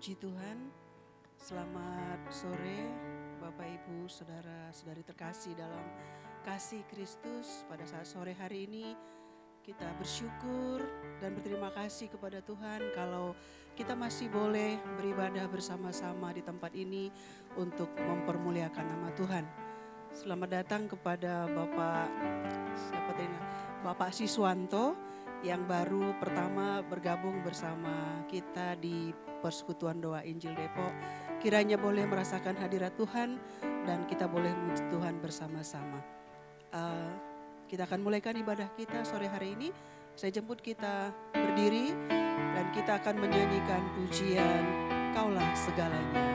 Puji Tuhan, selamat sore Bapak Ibu, Saudara-saudari terkasih dalam kasih Kristus. Pada saat sore hari ini kita bersyukur dan berterima kasih kepada Tuhan kalau kita masih boleh beribadah bersama-sama di tempat ini untuk mempermuliakan nama Tuhan. Selamat datang kepada Bapak Siswanto yang baru pertama bergabung bersama kita di Persekutuan Doa Injil Depok. Kiranya boleh merasakan hadirat Tuhan dan kita boleh memuji Tuhan bersama-sama. Kita akan mulaikan ibadah kita sore hari ini. Saya jemput kita berdiri dan kita akan menyanyikan pujian Kaulah Segalanya.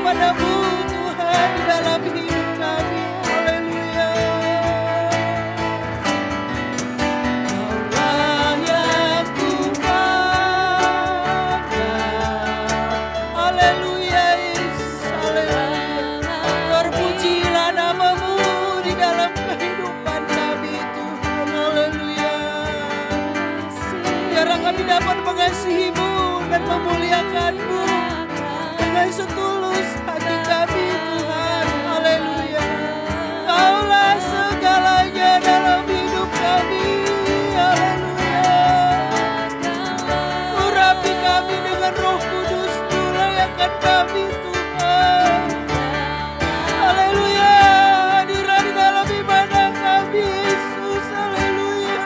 padamu Tuhan di dalam hidup kami. Haleluya. Kaulah yang kupandang. Haleluya Yesus. Haleluya. Terpujilah namamu di dalam kehidupan kami Tuhan. Haleluya. Biarlah kami dapat mengasihi-Mu dan memuliakan-Mu dengan setulus hati kami Tuhan. Haleluya. Kaulah segalanya dalam hidup kami. Haleluya. Urapi kami dengan Roh Kudus-Mu, layakkan kami Tuhan. Haleluya. Hadirlah di dalam ibadah kami Yesus. Haleluya.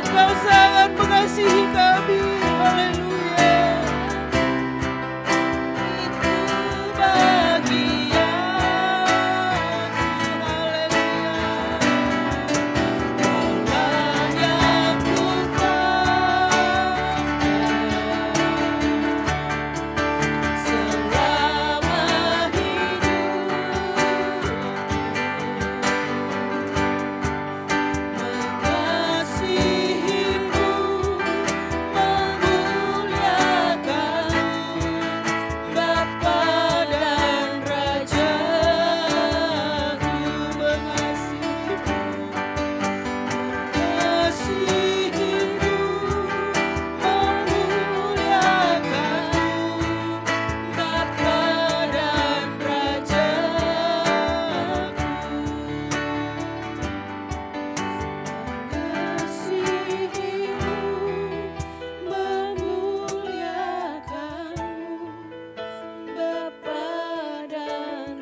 Kau sangat mengasihi kami. Haleluya. Itu bagian. Haleluya. Kaulah yang kupandang selama mengasihi-Mu, memuliakan-Mu, Bapa dan Raja-Ku. Mengasihi-Mu, memuliakan-Mu, Bapa dan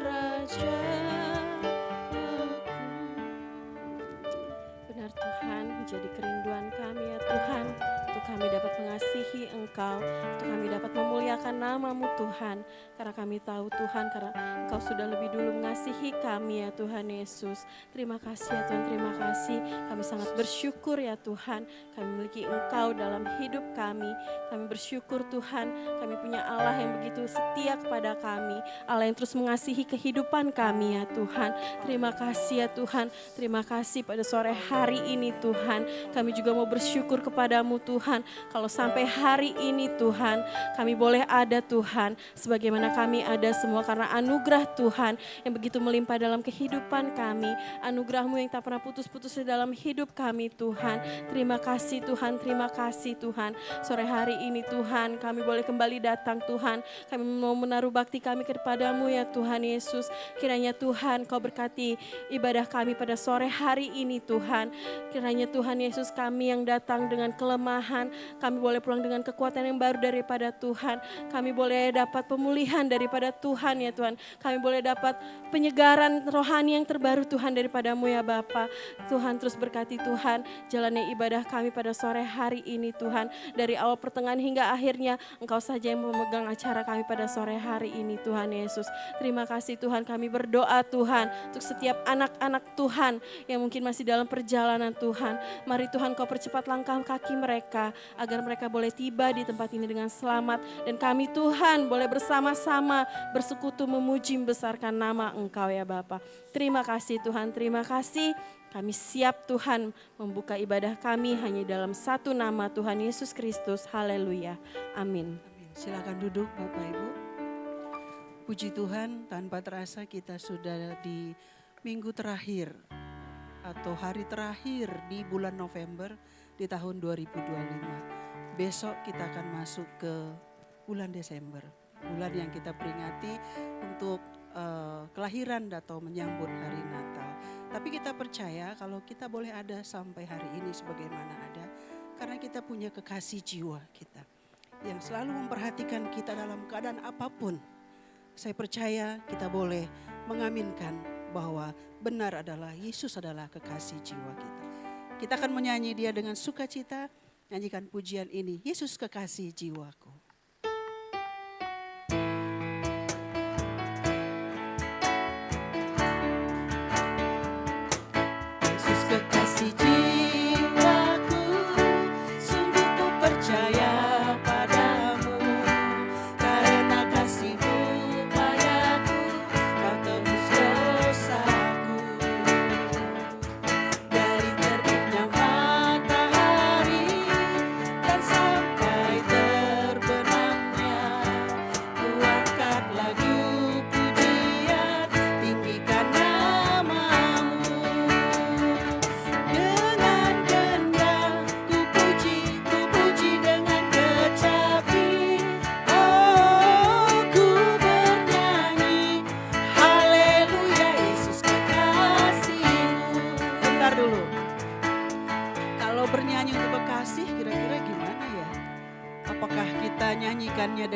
Benar Tuhan, menjadi kerinduan kami ya Tuhan, untuk kami dapat mengasihi Engkau, untuk kami dapat memuliakan nama-Mu Tuhan, karena kami tahu Tuhan, karena Engkau sudah lebih dulu mengasihi kami ya Tuhan Yesus. Terima kasih ya Tuhan, terima kasih. Kami sangat bersyukur ya Tuhan, kami memiliki Engkau dalam hidup kami. Kami bersyukur Tuhan, kami punya Allah yang begitu setia kepada kami, Allah yang terus mengasihi kehidupan kami ya Tuhan. Terima kasih ya Tuhan, terima kasih pada sore hari ini Tuhan. Kami juga mau bersyukur kepadamu Tuhan, kalau sampai hari ini Tuhan, kami boleh ada Tuhan, sebagaimana kami ada semua karena anugerah Tuhan yang begitu melimpah dalam kehidupan kami. Anugerah-Mu yang tak pernah putus-putus di dalam hidup kami Tuhan. Terima kasih Tuhan, terima kasih Tuhan. Sore hari ini Tuhan, kami boleh kembali datang Tuhan. Kami mau menaruh bakti kami kepada-Mu ya Tuhan Yesus. Kiranya Tuhan Kau berkati ibadah kami pada sore hari ini Tuhan. Kiranya Tuhan Yesus, kami yang datang dengan kelemahan, kami boleh pulang dengan kekuatan yang baru daripada Tuhan. Kami boleh dapat pemulihan daripada Tuhan ya Tuhan. Kami boleh dapat penyegaran rohani yang terbaru Tuhan daripada-Mu ya Bapa. Tuhan terus berkati Tuhan jalannya ibadah kami pada sore hari ini Tuhan. Dari awal pertengahan hingga akhirnya Engkau saja yang memegang acara kami pada sore hari ini Tuhan Yesus. Terima kasih Tuhan, kami berdoa Tuhan untuk setiap anak-anak Tuhan yang mungkin masih dalam perjalanan Tuhan. Mari Tuhan Kau percepat langkah kaki mereka agar mereka boleh tiba di tempat ini dengan selamat. Dan kami Tuhan boleh bersama-sama bersekutu memuji membesarkan nama Engkau ya Bapa. Terima kasih Tuhan, terima kasih. Kami siap Tuhan membuka ibadah kami hanya dalam satu nama Tuhan Yesus Kristus. Haleluya. Amin. Amin. Silakan duduk Bapak Ibu. Puji Tuhan, tanpa terasa kita sudah di minggu terakhir atau hari terakhir di bulan November di tahun 2025. Besok kita akan masuk ke bulan Desember, bulan yang kita peringati untuk kelahiran atau menyambut hari Natal. Tapi kita percaya kalau kita boleh ada sampai hari ini sebagaimana ada, karena kita punya kekasih jiwa kita yang selalu memperhatikan kita dalam keadaan apapun. Saya percaya kita boleh mengaminkan bahwa benar adalah Yesus adalah kekasih jiwa kita. Kita akan menyanyi Dia dengan sukacita, nyanyikan pujian ini, Yesus kekasih jiwaku. Yesus kekasih jiwaku, sungguh ku percaya padamu, karena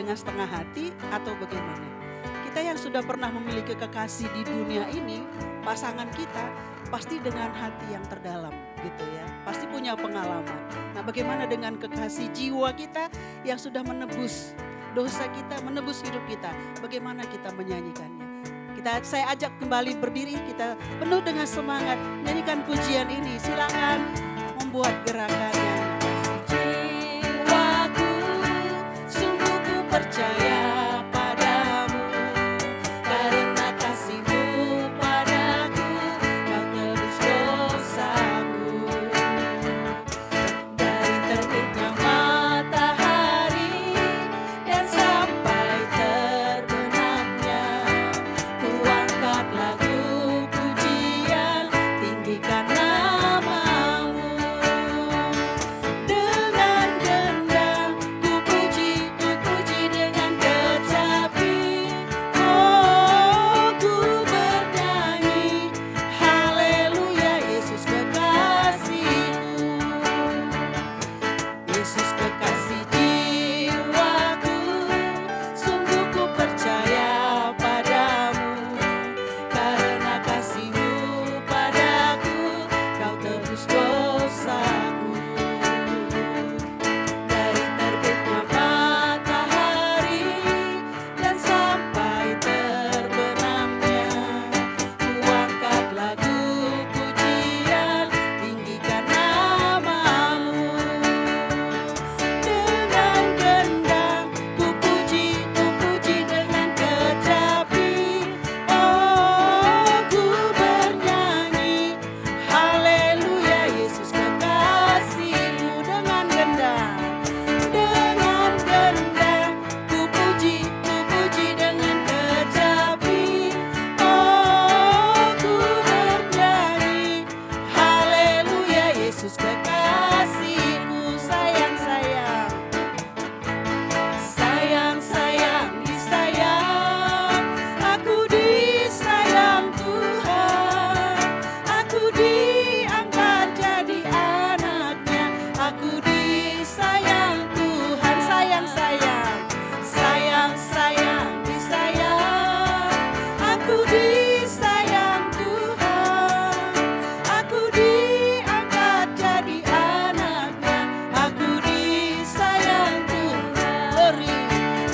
dengan setengah hati atau bagaimana? Kita yang sudah pernah memiliki kekasih di dunia ini, pasangan kita pasti dengan hati yang terdalam gitu ya. Pasti punya pengalaman. Nah, bagaimana dengan kekasih jiwa kita yang sudah menebus dosa kita, menebus hidup kita? Bagaimana kita menyanyikannya? Saya ajak kembali berdiri, kita penuh dengan semangat nyanyikan pujian ini. Silakan membuat gerakan yang Jiwaku, sungguh ku percaya padamu, karena kasih-Mu padaku, Kau tebus dosaku. Dari terbitnya matahari dan sampai terbenamnya, ku angkat lagu pujian, tinggikan nama-Mu. Dengan gendang ku puji dengan kecapi. Oh, ku bernyanyi, haleluya, Yesus kekasihku. Yesus kekasih jiwaku, sungguh ku percaya padamu, karena kasih-Mu padaku, Kau tebus dosaku. Dari terbitnya matahari dan sampai terbenamnya, ku angkat lagu pujian, tinggikan nama-Mu. Dengan gendang ku puji dengan kecapi. Oh, ku bernyanyi, haleluya, Yesus kekasihku. Dengan gendang ku puji dengan kecapi. Oh, ku bernyanyi, haleluya, Yesus kekasihku. Sayang-sayang, sayang-sayang, disayang, aku disayang Tuhan, aku diangkat jadi anaknya, aku disayang Tuhan. Sayang-sayang, sayang-sayang, disayang, aku disayang Tuhan, aku diangkat jadi anaknya, aku disayang Tuhan.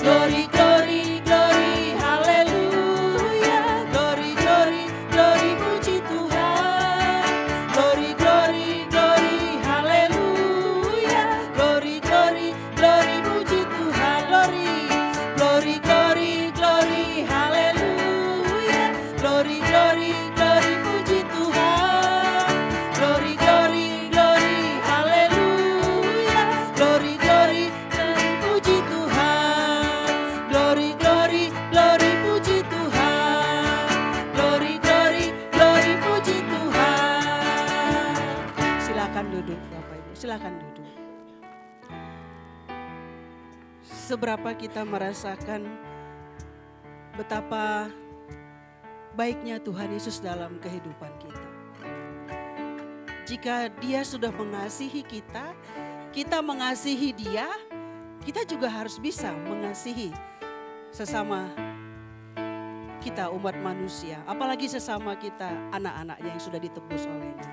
Glory, glory, glory, haleluya. Glory, glory, glory, puji Tuhan. Glory, glory, glory, haleluya. Glory, glory, glory, puji Tuhan. Glory, glory, glory, glory, haleluya. Glory, glory, glory, puji Tuhan. Glory, glory, glory, haleluya. Glory, glory, glory, puji Tuhan. Glory, glory, glory, puji Tuhan. Glory, glory, glory, puji Tuhan. Silakan duduk Bapak Ibu, silakan duduk. Seberapa kita merasakan betapa baiknya Tuhan Yesus dalam kehidupan kita. Jika Dia sudah mengasihi kita, kita mengasihi Dia, kita juga harus bisa mengasihi sesama kita umat manusia, apalagi sesama kita anak-anaknya yang sudah ditebus olehnya.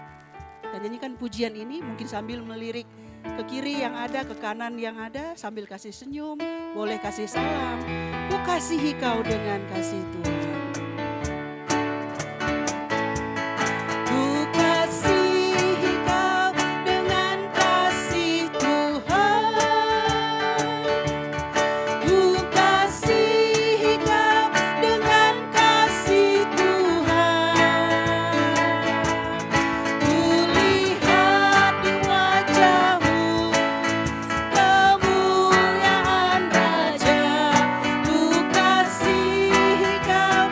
Dan nyanyikan pujian ini mungkin sambil melirik ke kiri yang ada, ke kanan yang ada, sambil kasih senyum, boleh kasih salam. Ku kasihi kau dengan kasih Tuhan. Ku kasihi kau dengan kasih Tuhan. Ku kasihi kau dengan kasih Tuhan. Ku lihat di wajah-Mu kemuliaan Raja. Ku kasihi kau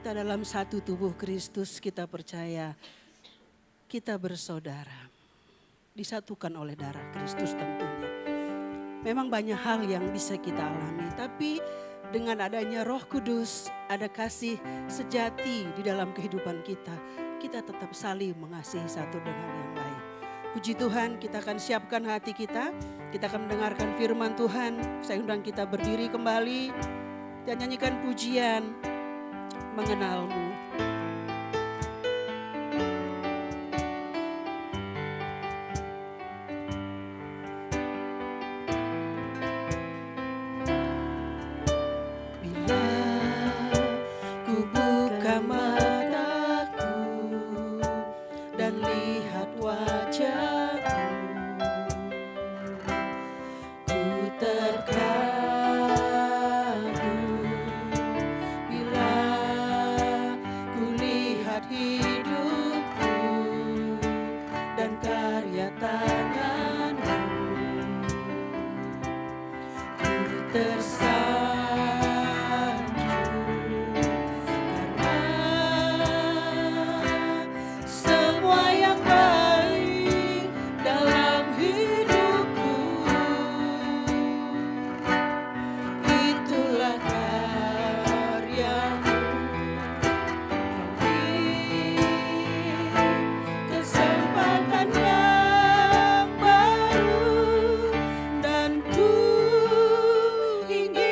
kita dalam satu tubuh Kristus, kita percaya kita bersaudara. Disatukan oleh darah Kristus tentunya. Memang banyak hal yang bisa kita alami, tapi dengan adanya Roh Kudus, ada kasih sejati di dalam kehidupan kita. Kita tetap saling mengasihi satu dengan yang lain. Puji Tuhan, kita akan siapkan hati kita. Kita akan mendengarkan firman Tuhan. Saya undang kita berdiri kembali dan nyanyikan pujian Mengenalmu. Bila ku buka mataku dan lihat wajahmu, ku terkagum. Bila ku lihat hidupku dan karya tanganmu, ku tersanjung karena semua yang baik dalam hidupku itulah karyamu. Kau beri kesempatan yang baru dan ku ingin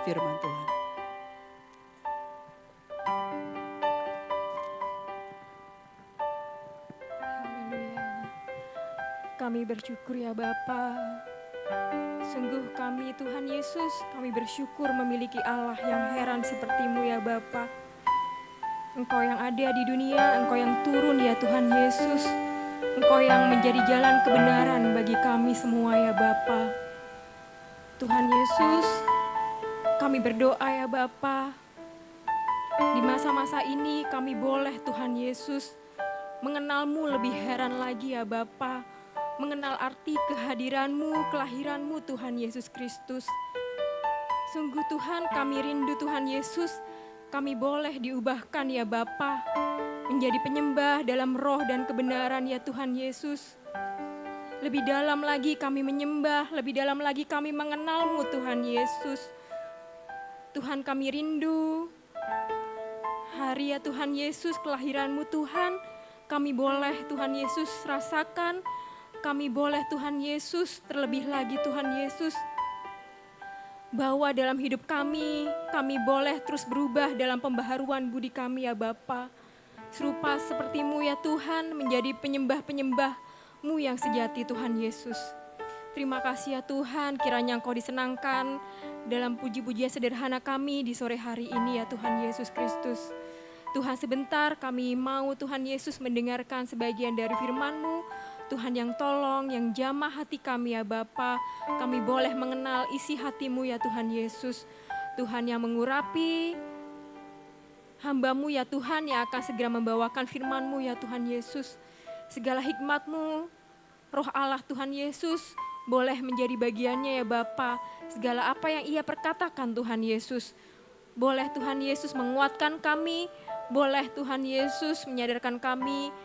firman Tuhan. Haleluya. Kami bersyukur ya Bapa. Sungguh kami Tuhan Yesus, kami bersyukur memiliki Allah yang heran seperti-Mu ya Bapa. Engkau yang ada di dunia, Engkau yang turun ya Tuhan Yesus. Engkau yang menjadi jalan kebenaran bagi kami semua ya Bapa. Tuhan Yesus, kami berdoa ya Bapa. Di masa-masa ini kami boleh Tuhan Yesus mengenal-Mu lebih heran lagi ya Bapa. Mengenal arti kehadiran-Mu, kelahiran-Mu Tuhan Yesus Kristus. Sungguh Tuhan kami rindu Tuhan Yesus, kami boleh diubahkan ya Bapa, menjadi penyembah dalam roh dan kebenaran ya Tuhan Yesus. Lebih dalam lagi kami menyembah, lebih dalam lagi kami mengenal-Mu Tuhan Yesus. Tuhan kami rindu, hari ya Tuhan Yesus kelahiran-Mu Tuhan, kami boleh Tuhan Yesus rasakan, kami boleh Tuhan Yesus terlebih lagi Tuhan Yesus bahwa dalam hidup kami boleh terus berubah dalam pembaharuan budi kami ya Bapa. Serupa seperti-Mu ya Tuhan, menjadi penyembah-penyembah-Mu yang sejati Tuhan Yesus. Terima kasih ya Tuhan, kiranya Engkau disenangkan dalam puji-pujian sederhana kami di sore hari ini ya Tuhan Yesus Kristus. Tuhan sebentar kami mau Tuhan Yesus mendengarkan sebagian dari firman-Mu. Tuhan yang tolong, yang jamah hati kami ya Bapa. Kami boleh mengenal isi hati-Mu ya Tuhan Yesus. Tuhan yang mengurapi hamba-Mu ya Tuhan, yang akan segera membawakan firman-Mu ya Tuhan Yesus. Segala hikmat-Mu, Roh Allah Tuhan Yesus boleh menjadi bagiannya ya Bapa. Segala apa yang Ia perkatakan Tuhan Yesus, boleh Tuhan Yesus menguatkan kami, boleh Tuhan Yesus menyadarkan kami,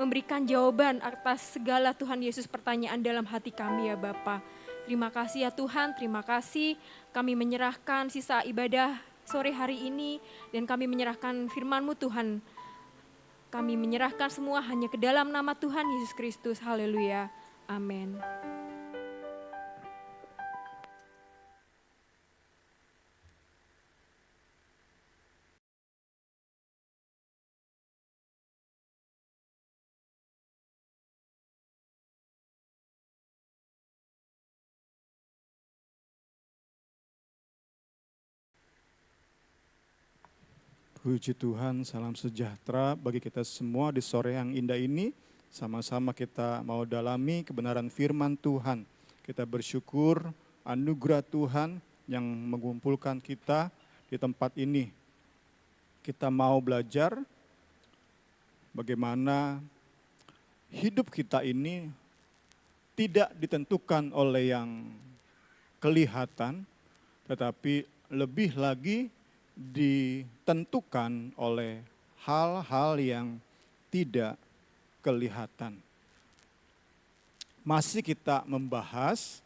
memberikan jawaban atas segala Tuhan Yesus pertanyaan dalam hati kami ya Bapa. Terima kasih ya Tuhan, terima kasih. Kami menyerahkan sisa ibadah sore hari ini dan kami menyerahkan firman-Mu Tuhan. Kami menyerahkan semua hanya ke dalam nama Tuhan Yesus Kristus. Haleluya. Amin. Puji Tuhan, salam sejahtera bagi kita semua di sore yang indah ini. Sama-sama kita mau dalami kebenaran firman Tuhan. Kita bersyukur anugerah Tuhan yang mengumpulkan kita di tempat ini. Kita mau belajar bagaimana hidup kita ini tidak ditentukan oleh yang kelihatan, tetapi lebih lagi ditentukan oleh hal-hal yang tidak kelihatan. Masih kita membahas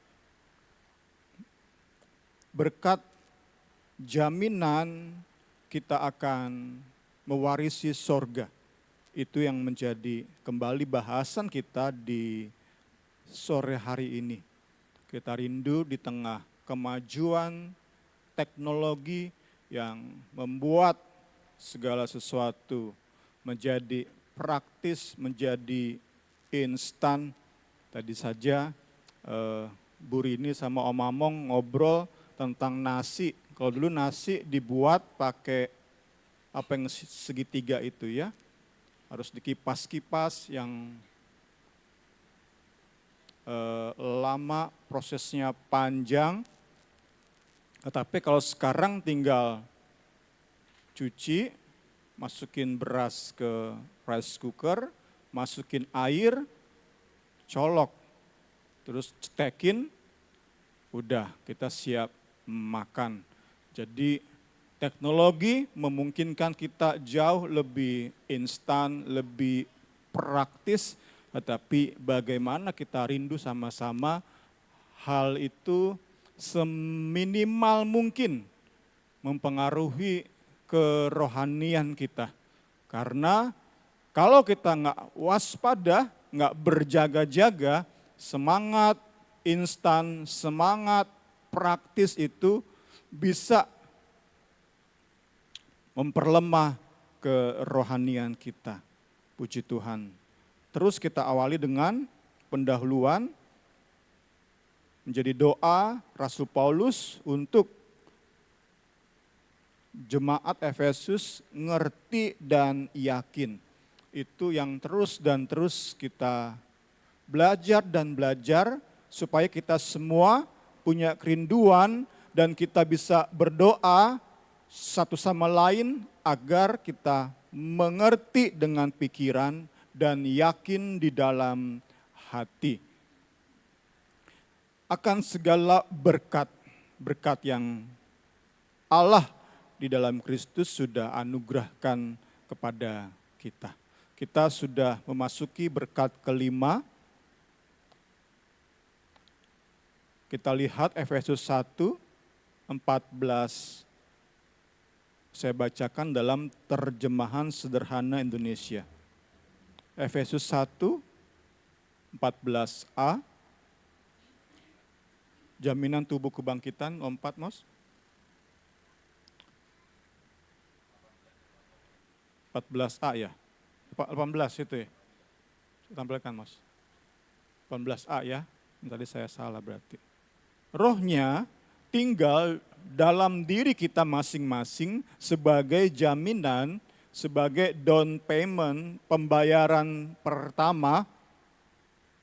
berkat jaminan kita akan mewarisi sorga. Itu yang menjadi kembali bahasan kita di sore hari ini. Kita rindu di tengah kemajuan teknologi yang membuat segala sesuatu menjadi praktis, menjadi instan. Tadi saja Bu Rini sama Om Among ngobrol tentang nasi. Kalau dulu nasi dibuat pakai apa yang segitiga itu ya, harus dikipas-kipas yang lama, prosesnya panjang. Tetapi kalau sekarang tinggal cuci, masukin beras ke rice cooker, masukin air, colok, terus cetekin, udah kita siap makan. Jadi teknologi memungkinkan kita jauh lebih instan, lebih praktis, tetapi bagaimana kita rindu sama-sama hal itu seminimal mungkin mempengaruhi kerohanian kita. Karena kalau kita nggak waspada, nggak berjaga-jaga, semangat instan, semangat praktis itu bisa memperlemah kerohanian kita. Puji Tuhan. Terus kita awali dengan pendahuluan menjadi doa Rasul Paulus untuk jemaat Efesus ngerti dan yakin. Itu yang terus dan terus kita belajar dan belajar supaya kita semua punya kerinduan dan kita bisa berdoa satu sama lain agar kita mengerti dengan pikiran dan yakin di dalam hati akan segala berkat yang Allah di dalam Kristus sudah anugerahkan kepada kita. Kita sudah memasuki berkat kelima. Kita lihat Efesus 1, 14. Saya bacakan dalam terjemahan sederhana Indonesia. Efesus 1, 14a. Jaminan tubuh kebangkitan, lompat Mas. 14a ya. 18 itu ya. Tampilkan Mas. 18a ya. Tadi saya salah berarti. Rohnya tinggal dalam diri kita masing-masing sebagai jaminan, sebagai down payment, pembayaran pertama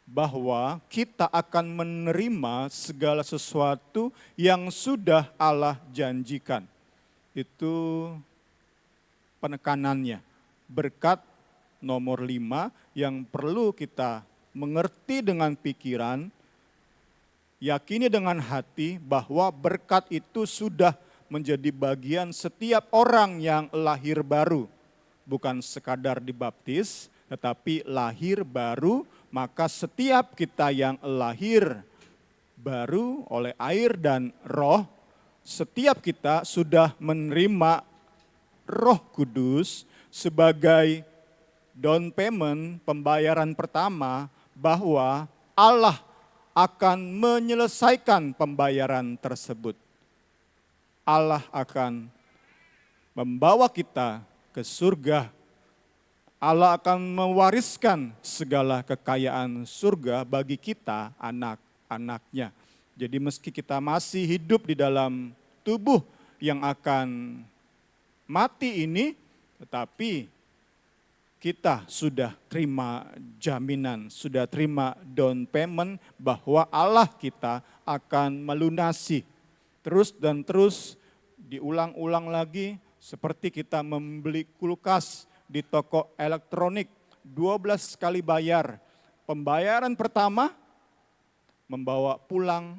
bahwa kita akan menerima segala sesuatu yang sudah Allah janjikan. Itu penekanannya. Berkat nomor 5 yang perlu kita mengerti dengan pikiran, yakini dengan hati bahwa berkat itu sudah menjadi bagian setiap orang yang lahir baru. Bukan sekadar dibaptis, tetapi lahir baru, maka setiap kita yang lahir baru oleh air dan roh, setiap kita sudah menerima Roh Kudus sebagai down payment, pembayaran pertama bahwa Allah akan menyelesaikan pembayaran tersebut. Allah akan membawa kita ke surga. Allah akan mewariskan segala kekayaan surga bagi kita, anak-anaknya. Jadi meski kita masih hidup di dalam tubuh yang akan mati ini, tetapi kita sudah terima jaminan, sudah terima down payment bahwa Allah kita akan melunasi. Terus dan terus diulang-ulang lagi seperti kita membeli kulkas di toko elektronik, 12 kali bayar. Pembayaran pertama membawa pulang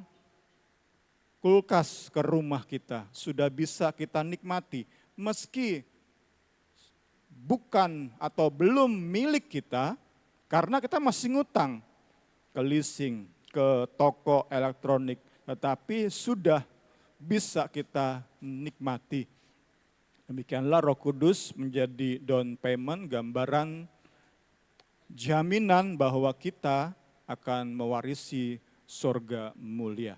kulkas ke rumah kita, sudah bisa kita nikmati. Meski bukan atau belum milik kita, karena kita masih ngutang ke leasing, ke toko elektronik, tetapi sudah bisa kita nikmati. Demikianlah Roh Kudus menjadi down payment, gambaran jaminan bahwa kita akan mewarisi surga mulia.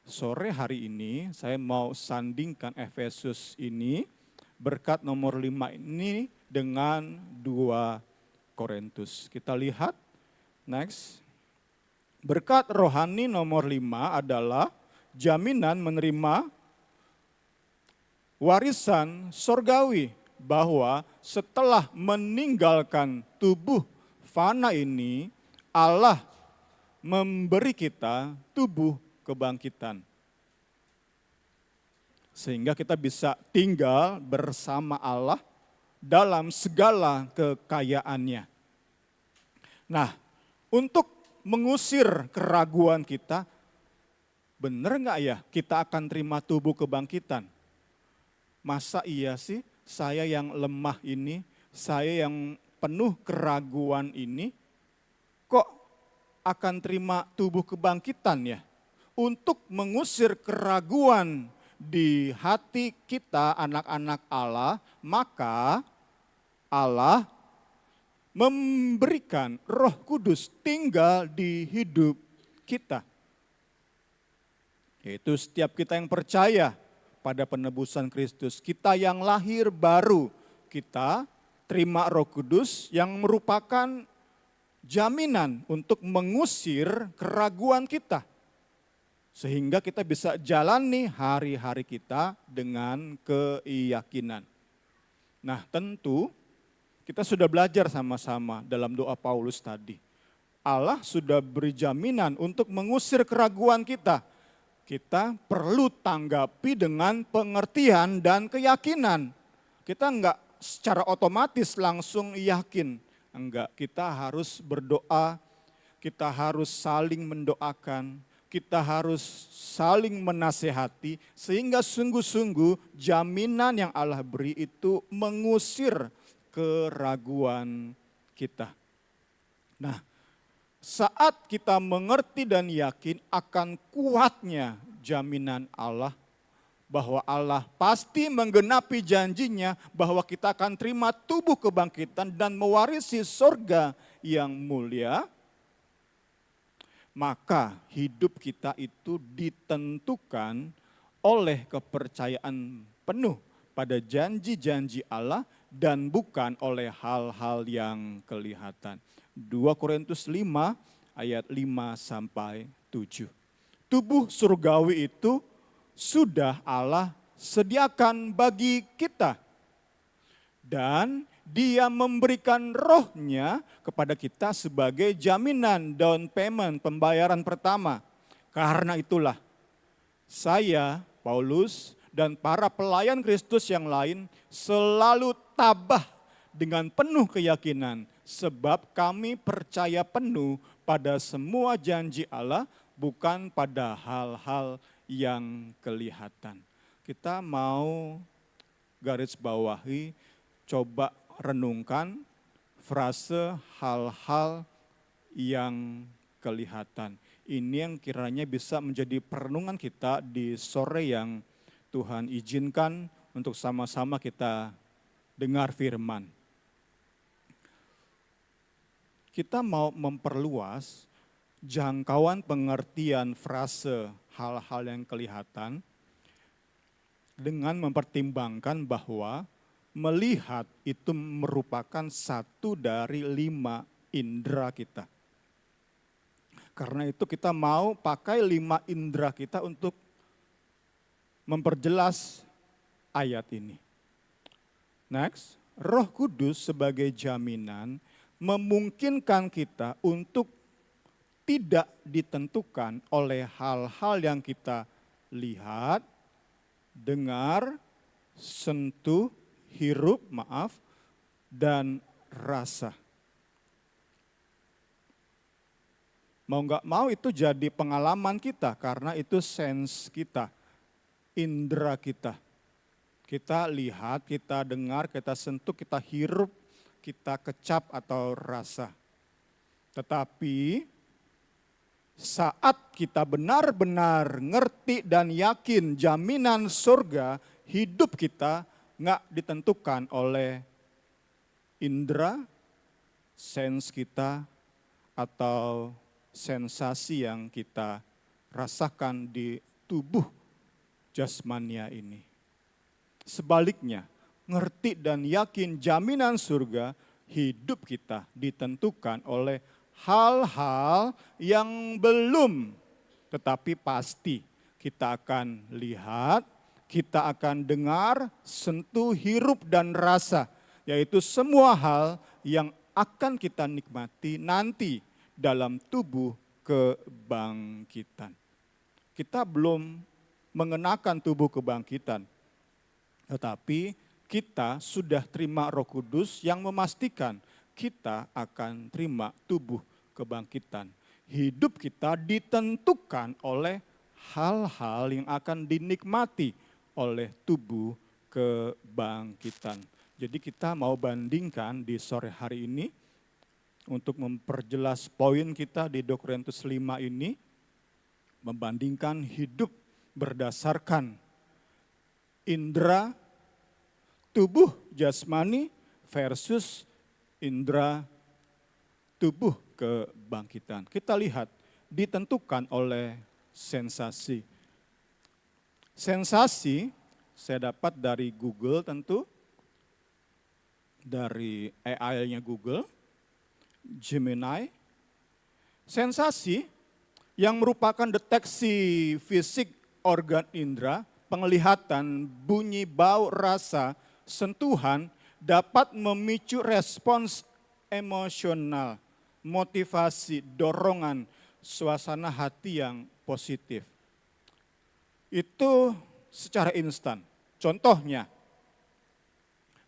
Sore hari ini saya mau sandingkan Efesus ini, berkat nomor 5 ini dengan 2 Korintus. Kita lihat, next. Berkat rohani nomor 5 adalah jaminan menerima warisan sorgawi, bahwa setelah meninggalkan tubuh fana ini, Allah memberi kita tubuh kebangkitan. Sehingga kita bisa tinggal bersama Allah dalam segala kekayaannya. Nah, untuk mengusir keraguan kita, benar nggak ya kita akan terima tubuh kebangkitan? Masa iya sih saya yang lemah ini, saya yang penuh keraguan ini, kok akan terima tubuh kebangkitan ya? Untuk mengusir keraguan di hati kita anak-anak Allah, maka Allah memberikan Roh Kudus tinggal di hidup kita. Yaitu setiap kita yang percaya kepada penebusan Kristus. Kita yang lahir baru, kita terima Roh Kudus yang merupakan jaminan untuk mengusir keraguan kita. Sehingga kita bisa jalani hari-hari kita dengan keyakinan. Nah, tentu kita sudah belajar sama-sama dalam doa Paulus tadi. Allah sudah beri jaminan untuk mengusir keraguan kita. Kita perlu tanggapi dengan pengertian dan keyakinan. Kita enggak secara otomatis langsung yakin. Enggak, kita harus berdoa, kita harus saling mendoakan, kita harus saling menasehati, sehingga sungguh-sungguh jaminan yang Allah beri itu mengusir keraguan kita. Nah, saat kita mengerti dan yakin akan kuatnya jaminan Allah, bahwa Allah pasti menggenapi janjinya bahwa kita akan terima tubuh kebangkitan dan mewarisi surga yang mulia, maka hidup kita itu ditentukan oleh kepercayaan penuh pada janji-janji Allah dan bukan oleh hal-hal yang kelihatan. 2 Korintus 5 ayat 5-7. Tubuh surgawi itu sudah Allah sediakan bagi kita. Dan Dia memberikan Roh-Nya kepada kita sebagai jaminan down payment, pembayaran pertama. Karena itulah saya, Paulus, dan para pelayan Kristus yang lain selalu tabah dengan penuh keyakinan. Sebab kami percaya penuh pada semua janji Allah, bukan pada hal-hal yang kelihatan. Kita mau garis bawahi, coba renungkan frase hal-hal yang kelihatan. Ini yang kiranya bisa menjadi perenungan kita di sore yang Tuhan izinkan untuk sama-sama kita dengar firman. Kita mau memperluas jangkauan pengertian frase hal-hal yang kelihatan dengan mempertimbangkan bahwa melihat itu merupakan satu dari 5 indera kita. Karena itu kita mau pakai 5 indera kita untuk memperjelas ayat ini. Next, Roh Kudus sebagai jaminan memungkinkan kita untuk tidak ditentukan oleh hal-hal yang kita lihat, dengar, sentuh, hirup, dan rasa. Mau nggak mau itu jadi pengalaman kita karena itu sense kita, indera kita. Kita lihat, kita dengar, kita sentuh, kita hirup, kita kecap atau rasa. Tetapi saat kita benar-benar ngerti dan yakin jaminan surga, hidup kita nggak ditentukan oleh indera, sense kita, atau sensasi yang kita rasakan di tubuh jasmania ini. Sebaliknya, ngerti dan yakin jaminan surga, hidup kita ditentukan oleh hal-hal yang belum tetapi pasti kita akan lihat, kita akan dengar, sentuh, hirup, dan rasa. Yaitu semua hal yang akan kita nikmati nanti dalam tubuh kebangkitan. Kita belum mengenakan tubuh kebangkitan, tetapi kita sudah terima Roh Kudus yang memastikan kita akan terima tubuh kebangkitan. Hidup kita ditentukan oleh hal-hal yang akan dinikmati oleh tubuh kebangkitan. Jadi kita mau bandingkan di sore hari ini untuk memperjelas poin kita di 2 Korintus 5 ini, membandingkan hidup berdasarkan indera tubuh jasmani versus indera tubuh kebangkitan. Kita lihat ditentukan oleh sensasi. Sensasi Saya dapat dari Google tentu, dari AI-nya Google, Gemini. Sensasi yang merupakan deteksi fisik organ indera, penglihatan, bunyi, bau, rasa, sentuhan dapat memicu respons emosional, motivasi, dorongan, suasana hati yang positif. Itu secara instan. Contohnya,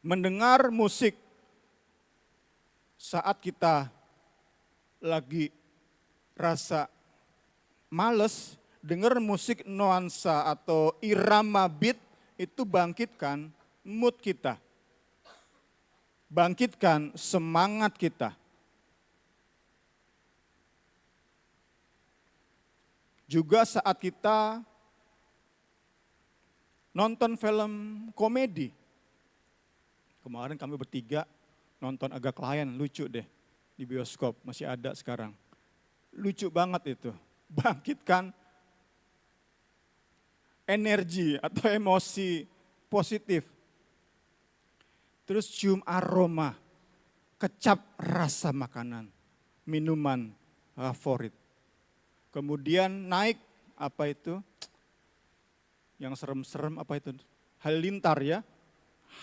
mendengar musik saat kita lagi rasa males, dengar musik nuansa atau irama beat itu bangkitkan mood kita. Bangkitkan semangat kita. Juga saat kita nonton film komedi. Kemarin kami bertiga nonton Agak Lain, lucu deh di bioskop, masih ada sekarang. Lucu banget itu, bangkitkan energi atau emosi positif. Terus cium aroma, kecap rasa makanan, minuman favorit. Kemudian naik apa itu, yang serem-serem apa itu, halilintar ya.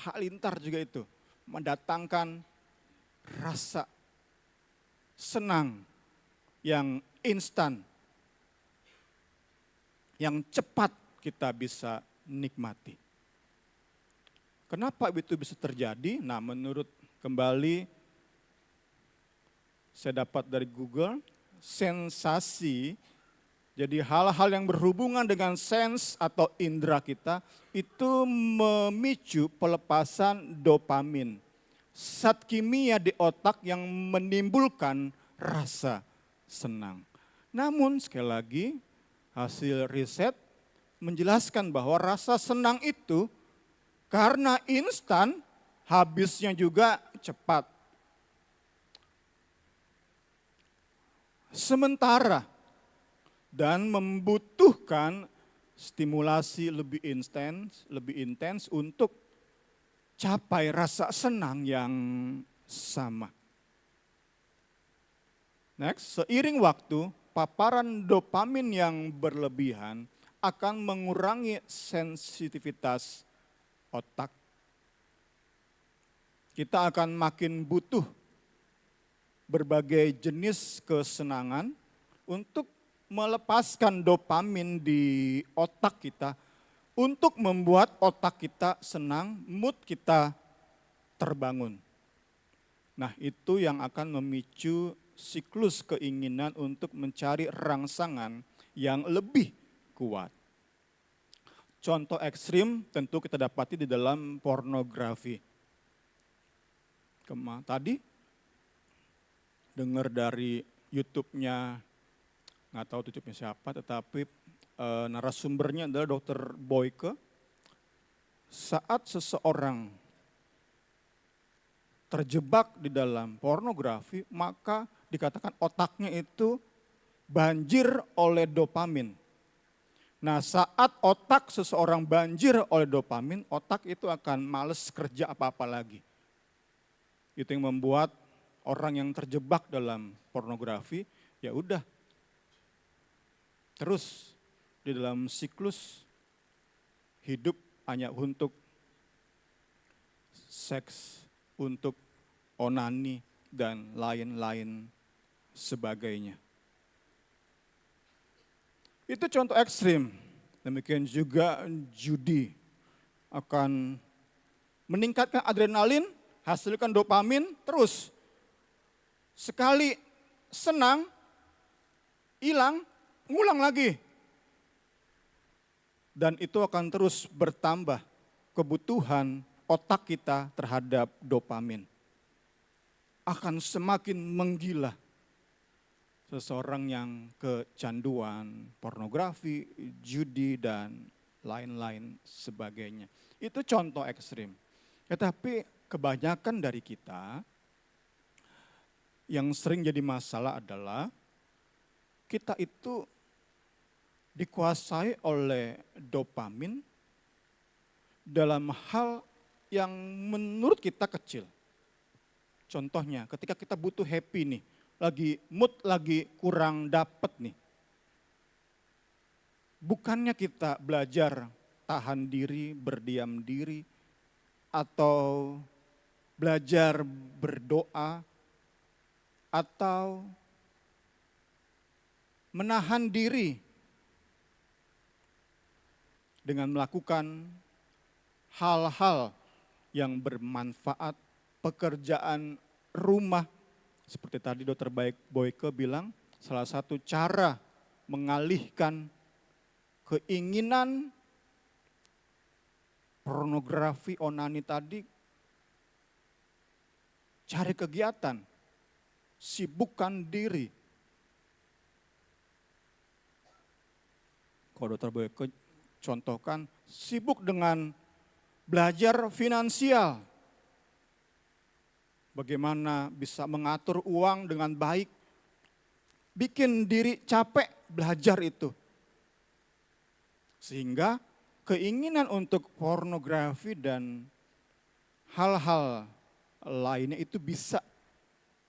Halilintar juga itu, mendatangkan rasa senang yang instan, yang cepat kita bisa nikmati. Kenapa itu bisa terjadi? Nah, menurut kembali saya dapat dari Google, sensasi, jadi hal-hal yang berhubungan dengan sense atau indera kita itu memicu pelepasan dopamin. Zat kimia di otak yang menimbulkan rasa senang. Namun sekali lagi hasil riset menjelaskan bahwa rasa senang itu karena instan habisnya juga cepat. Sementara dan membutuhkan stimulasi lebih intens untuk capai rasa senang yang sama. Next, seiring waktu, paparan dopamin yang berlebihan akan mengurangi sensitivitas otak. Kita akan makin butuh berbagai jenis kesenangan untuk melepaskan dopamin di otak kita, untuk membuat otak kita senang, mood kita terbangun. Nah, itu yang akan memicu siklus keinginan untuk mencari rangsangan yang lebih kuat. Contoh ekstrim tentu kita dapati di dalam pornografi. Tadi dengar dari YouTube-nya, nggak tahu YouTube-nya siapa, tetapi narasumbernya adalah Dr. Boyke. Saat seseorang terjebak di dalam pornografi, maka dikatakan otaknya itu banjir oleh dopamin. Nah, saat otak seseorang banjir oleh dopamin, otak itu akan males kerja apa-apa lagi. Itu yang membuat orang yang terjebak dalam pornografi, ya udah terus di dalam siklus hidup hanya untuk seks, untuk onani, dan lain-lain sebagainya. Itu contoh ekstrim. Demikian juga judi akan meningkatkan adrenalin, hasilkan dopamin, terus sekali senang, hilang, ngulang lagi. Dan itu akan terus bertambah kebutuhan otak kita terhadap dopamin. Akan semakin menggila. Seseorang yang kecanduan pornografi, judi, dan lain-lain sebagainya. Itu contoh ekstrim. Tetapi kebanyakan dari kita yang sering jadi masalah adalah kita itu dikuasai oleh dopamin dalam hal yang menurut kita kecil. Contohnya ketika kita butuh happy nih, lagi mood lagi kurang dapet nih. Bukannya kita belajar tahan diri, berdiam diri, atau belajar berdoa, atau menahan diri dengan melakukan hal-hal yang bermanfaat, pekerjaan rumah. Seperti tadi Dr. Boyke bilang, salah satu cara mengalihkan keinginan pornografi onani tadi, cari kegiatan, sibukkan diri. Kalau Dr. Boyke contohkan, sibuk dengan belajar finansial. Bagaimana bisa mengatur uang dengan baik. Bikin diri capek belajar itu. Sehingga keinginan untuk pornografi dan hal-hal lainnya itu bisa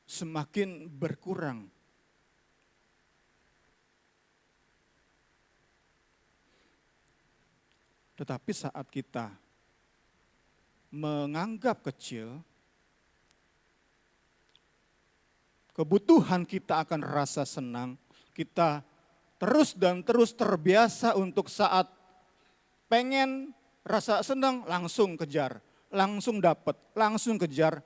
semakin berkurang. Tetapi saat kita menganggap kecil, kebutuhan kita akan rasa senang, kita terus dan terus terbiasa untuk saat pengen rasa senang langsung kejar, langsung dapat, langsung kejar,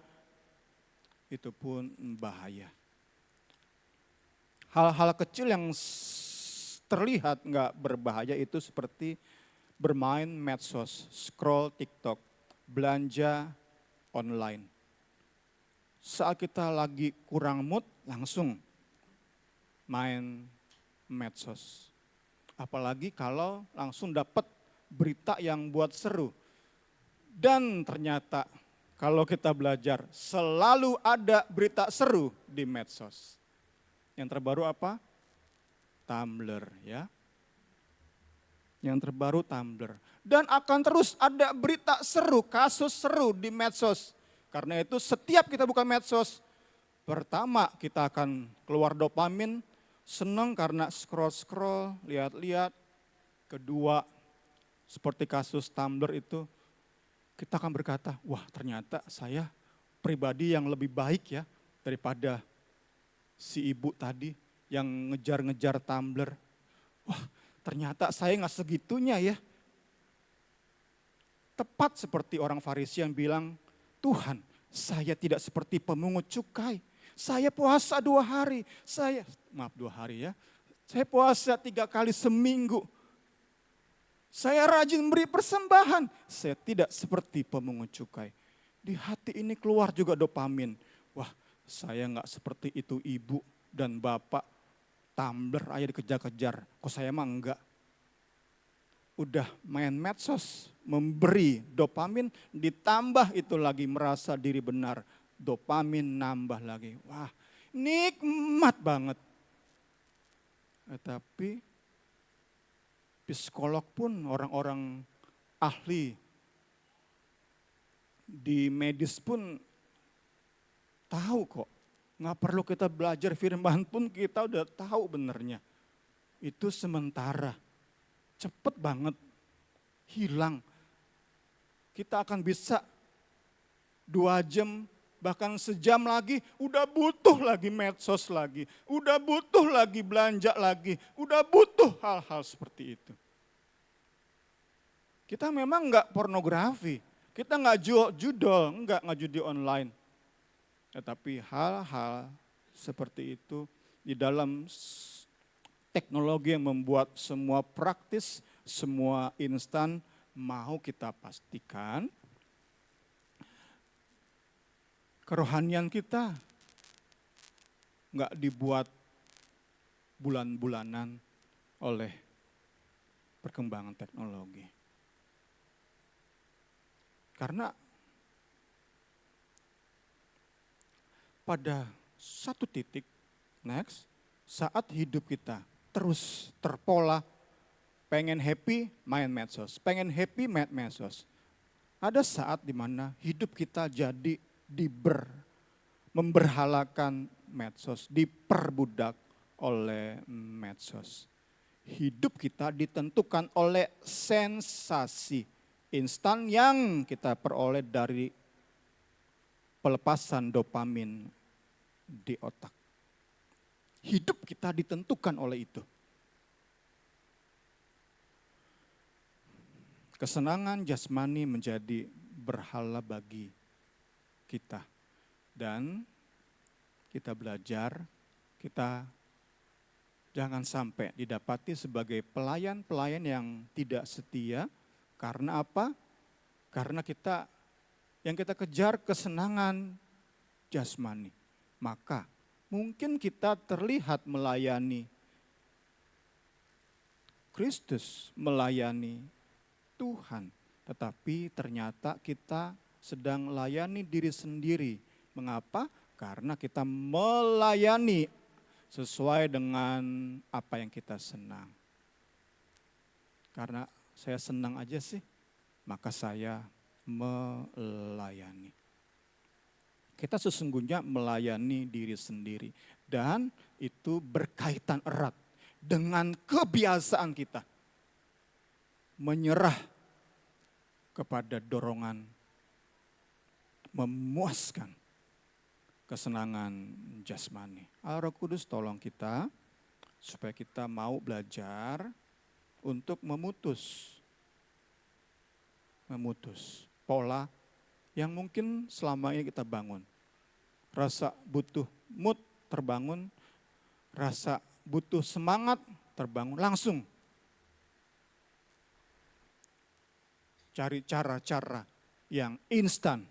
itu pun bahaya. Hal-hal kecil yang terlihat nggak berbahaya itu seperti bermain medsos, scroll TikTok, belanja online. Saat kita lagi kurang mood, langsung main medsos. Apalagi kalau langsung dapat berita yang buat seru. Dan ternyata kalau kita belajar, selalu ada berita seru di medsos. Yang terbaru apa? Tumblr ya. Yang terbaru Tumblr. Dan akan terus ada berita seru, kasus seru di medsos. Karena itu setiap kita buka medsos, pertama kita akan keluar dopamin, senang karena scroll-scroll, lihat-lihat. Kedua, seperti kasus Tumblr itu, kita akan berkata, wah ternyata saya pribadi yang lebih baik ya daripada si ibu tadi yang ngejar-ngejar Tumblr. Wah ternyata saya nggak segitunya ya. Tepat seperti orang Farisi yang bilang, Tuhan saya tidak seperti pemungut cukai. Saya puasa 2 hari, saya puasa 3 kali seminggu. Saya rajin beri persembahan, saya tidak seperti pemungut cukai. Di hati ini keluar juga dopamin. Wah saya nggak seperti itu ibu dan bapak. Tumblr aja dikejar-kejar, kok saya mah enggak. Udah main medsos, memberi dopamin, ditambah itu lagi merasa diri benar. Dopamin nambah lagi, wah nikmat banget. Tapi psikolog pun orang-orang ahli di medis pun tahu kok. Nggak perlu kita belajar firman pun kita udah tahu benernya. Itu sementara, cepet banget, hilang. Kita akan bisa 2 jam, bahkan sejam lagi, udah butuh lagi medsos lagi. Udah butuh lagi belanja lagi, udah butuh hal-hal seperti itu. Kita memang nggak pornografi, kita nggak judol, nggak judi online. Tetapi hal-hal seperti itu di dalam teknologi yang membuat semua praktis, semua instan, mau kita pastikan kerohanian kita nggak dibuat bulan-bulanan oleh perkembangan teknologi. Karena pada satu titik, saat hidup kita terus terpola, pengen happy, main medsos. Pengen happy, main medsos. Ada saat di mana hidup kita jadi memberhalakan medsos, diperbudak oleh medsos. Hidup kita ditentukan oleh sensasi instan yang kita peroleh dari pelepasan dopamin di otak. Hidup kita ditentukan oleh itu. Kesenangan jasmani menjadi berhala bagi kita. Dan kita belajar, kita jangan sampai didapati sebagai pelayan-pelayan yang tidak setia. Karena apa? Karena yang kita kejar kesenangan jasmani. Maka mungkin kita terlihat melayani Kristus, melayani Tuhan. Tetapi ternyata kita sedang melayani diri sendiri. Mengapa? Karena kita melayani sesuai dengan apa yang kita senang. Karena saya senang aja sih, maka saya melayani. Kita sesungguhnya melayani diri sendiri. Dan itu berkaitan erat dengan kebiasaan kita. Menyerah kepada dorongan, memuaskan kesenangan jasmani. Roh Kudus tolong kita supaya kita mau belajar untuk memutus pola yang mungkin selama ini kita bangun. Rasa butuh mood terbangun, rasa butuh semangat terbangun, langsung cari cara-cara yang instan.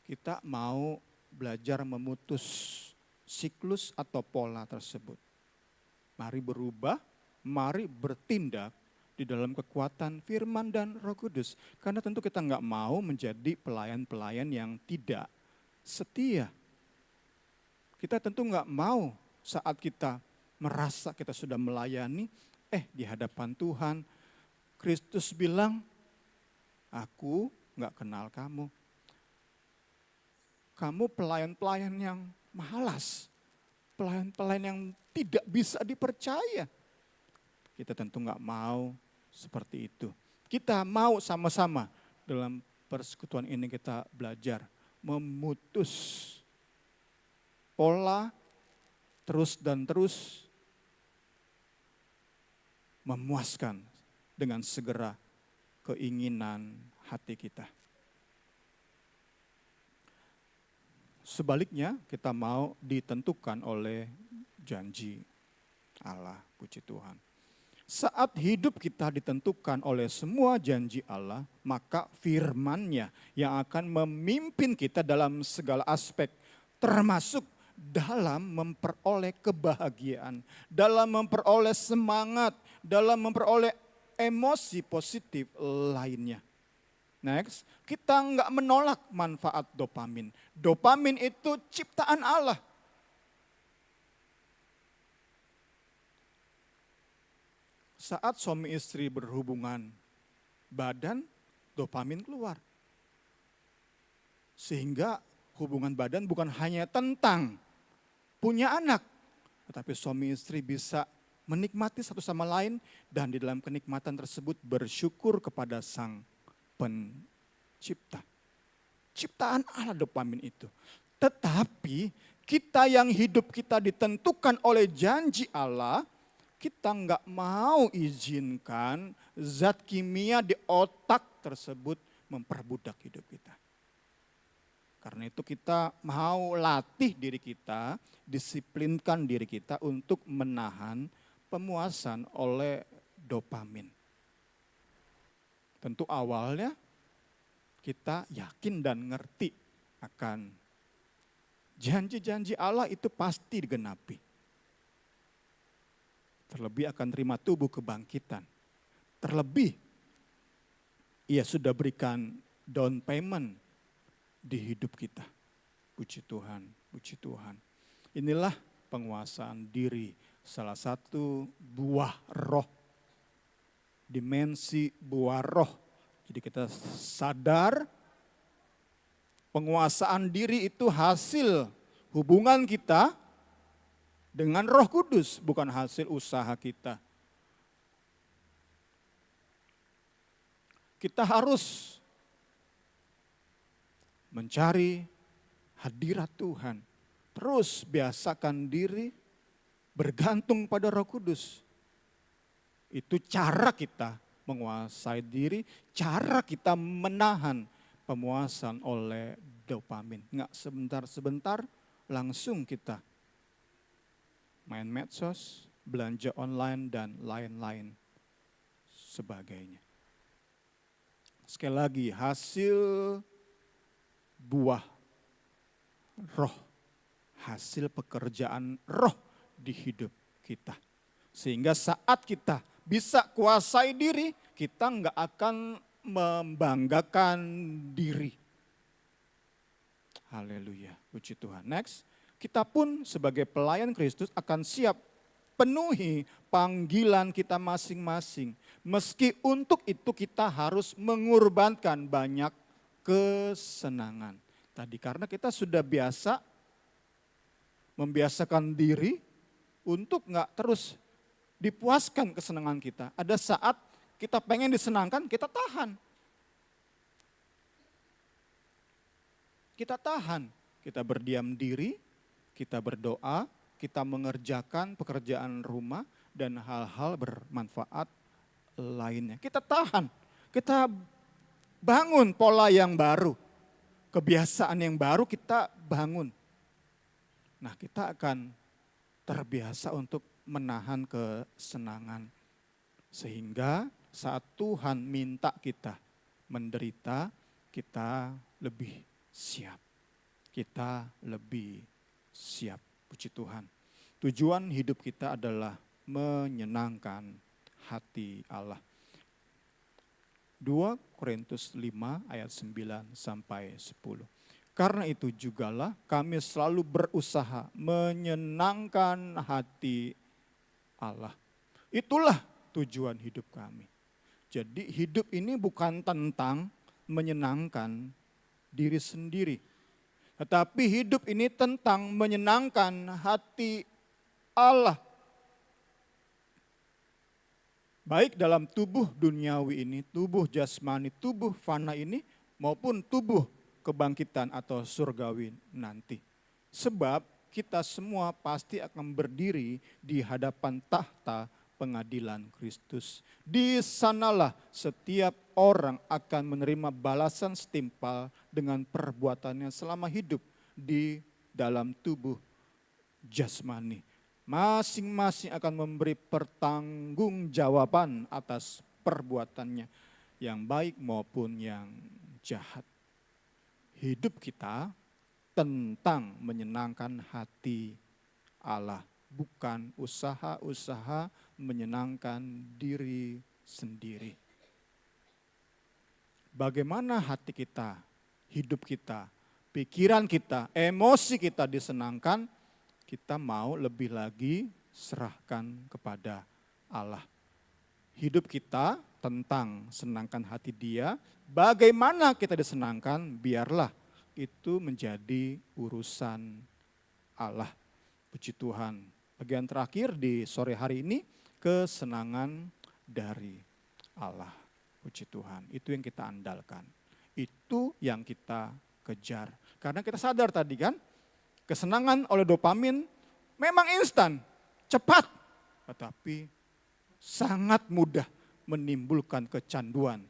Kita mau belajar memutus siklus atau pola tersebut. Mari berubah, mari bertindak di dalam kekuatan firman dan Roh Kudus. Karena tentu kita nggak mau menjadi pelayan-pelayan yang tidak setia. Kita tentu nggak mau saat kita merasa kita sudah melayani, di hadapan Tuhan, Kristus bilang, aku nggak kenal kamu. Kamu pelayan-pelayan yang malas. Pelayan-pelayan yang tidak bisa dipercaya. Kita tentu nggak mau seperti itu. Kita mau sama-sama dalam persekutuan ini kita belajar memutus pola terus dan terus memuaskan dengan segera keinginan hati kita. Sebaliknya kita mau ditentukan oleh janji Allah, puji Tuhan. Saat hidup kita ditentukan oleh semua janji Allah, maka firman-Nya yang akan memimpin kita dalam segala aspek, termasuk dalam memperoleh kebahagiaan, dalam memperoleh semangat, dalam memperoleh emosi positif lainnya. Next, kita nggak menolak manfaat dopamin. Dopamin itu ciptaan Allah. Saat suami istri berhubungan badan, dopamin keluar. Sehingga hubungan badan bukan hanya tentang punya anak, tetapi suami istri bisa menikmati satu sama lain dan di dalam kenikmatan tersebut bersyukur kepada Sang Pencipta. Ciptaan Allah dopamin itu. Tetapi kita yang hidup kita ditentukan oleh janji Allah, kita nggak mau izinkan zat kimia di otak tersebut memperbudak hidup kita. Karena itu kita mau latih diri kita, disiplinkan diri kita untuk menahan pemuasan oleh dopamin. Tentu awalnya kita yakin dan ngerti akan janji-janji Allah itu pasti digenapi. Terlebih akan terima tubuh kebangkitan. Terlebih Ia sudah berikan down payment di hidup kita. Puji Tuhan, puji Tuhan. Inilah penguasaan diri, salah satu buah roh. Dimensi buah roh Jadi kita sadar penguasaan diri itu hasil hubungan kita dengan Roh Kudus, bukan hasil usaha kita. Kita harus mencari hadirat Tuhan. Terus biasakan diri bergantung pada Roh Kudus. Itu cara kita menguasai diri, cara kita menahan pemuasan oleh dopamin. Nggak sebentar-sebentar langsung kita main medsos, belanja online, dan lain-lain sebagainya. Sekali lagi, hasil buah roh, hasil pekerjaan roh di hidup kita. Sehingga saat kita bisa kuasai diri, kita nggak akan membanggakan diri. Haleluya, puji Tuhan. Next, kita pun sebagai pelayan Kristus akan siap penuhi panggilan kita masing-masing. Meski untuk itu kita harus mengorbankan banyak kesenangan. Tadi karena kita sudah biasa membiasakan diri untuk nggak terus dipuaskan kesenangan kita. Ada saat kita pengen disenangkan, kita tahan. Kita tahan, kita berdiam diri, kita berdoa, kita mengerjakan pekerjaan rumah dan hal-hal bermanfaat lainnya. Kita tahan, kita bangun pola yang baru, kebiasaan yang baru kita bangun. Nah, kita akan terbiasa untuk menahan kesenangan. Sehingga saat Tuhan minta kita menderita, kita lebih siap. Kita lebih siap, puji Tuhan. Tujuan hidup kita adalah menyenangkan hati Allah. 2 Korintus 5 ayat 9 sampai 10. Karena itu jugalah kami selalu berusaha menyenangkan hati Allah. Itulah tujuan hidup kami. Jadi hidup ini bukan tentang menyenangkan diri sendiri. Tetapi hidup ini tentang menyenangkan hati Allah. Baik dalam tubuh duniawi ini, tubuh jasmani, tubuh fana ini, maupun tubuh kebangkitan atau surgawi nanti. Sebab kita semua pasti akan berdiri di hadapan tahta pengadilan Kristus. Di sanalah setiap orang akan menerima balasan setimpal dengan perbuatannya selama hidup di dalam tubuh jasmani. Masing-masing akan memberi pertanggungjawaban atas perbuatannya yang baik maupun yang jahat. Hidup kita tentang menyenangkan hati Allah, bukan usaha-usaha menyenangkan diri sendiri. Bagaimana hati kita, hidup kita, pikiran kita, emosi kita disenangkan, kita mau lebih lagi serahkan kepada Allah. Hidup kita tentang senangkan hati Dia, bagaimana kita disenangkan, biarlah itu menjadi urusan Allah. Puji Tuhan. Bagian terakhir di sore hari ini, kesenangan dari Allah. Puji Tuhan, itu yang kita andalkan. Itu yang kita kejar. Karena kita sadar tadi kan, kesenangan oleh dopamin memang instan, cepat, tetapi sangat mudah menimbulkan kecanduan.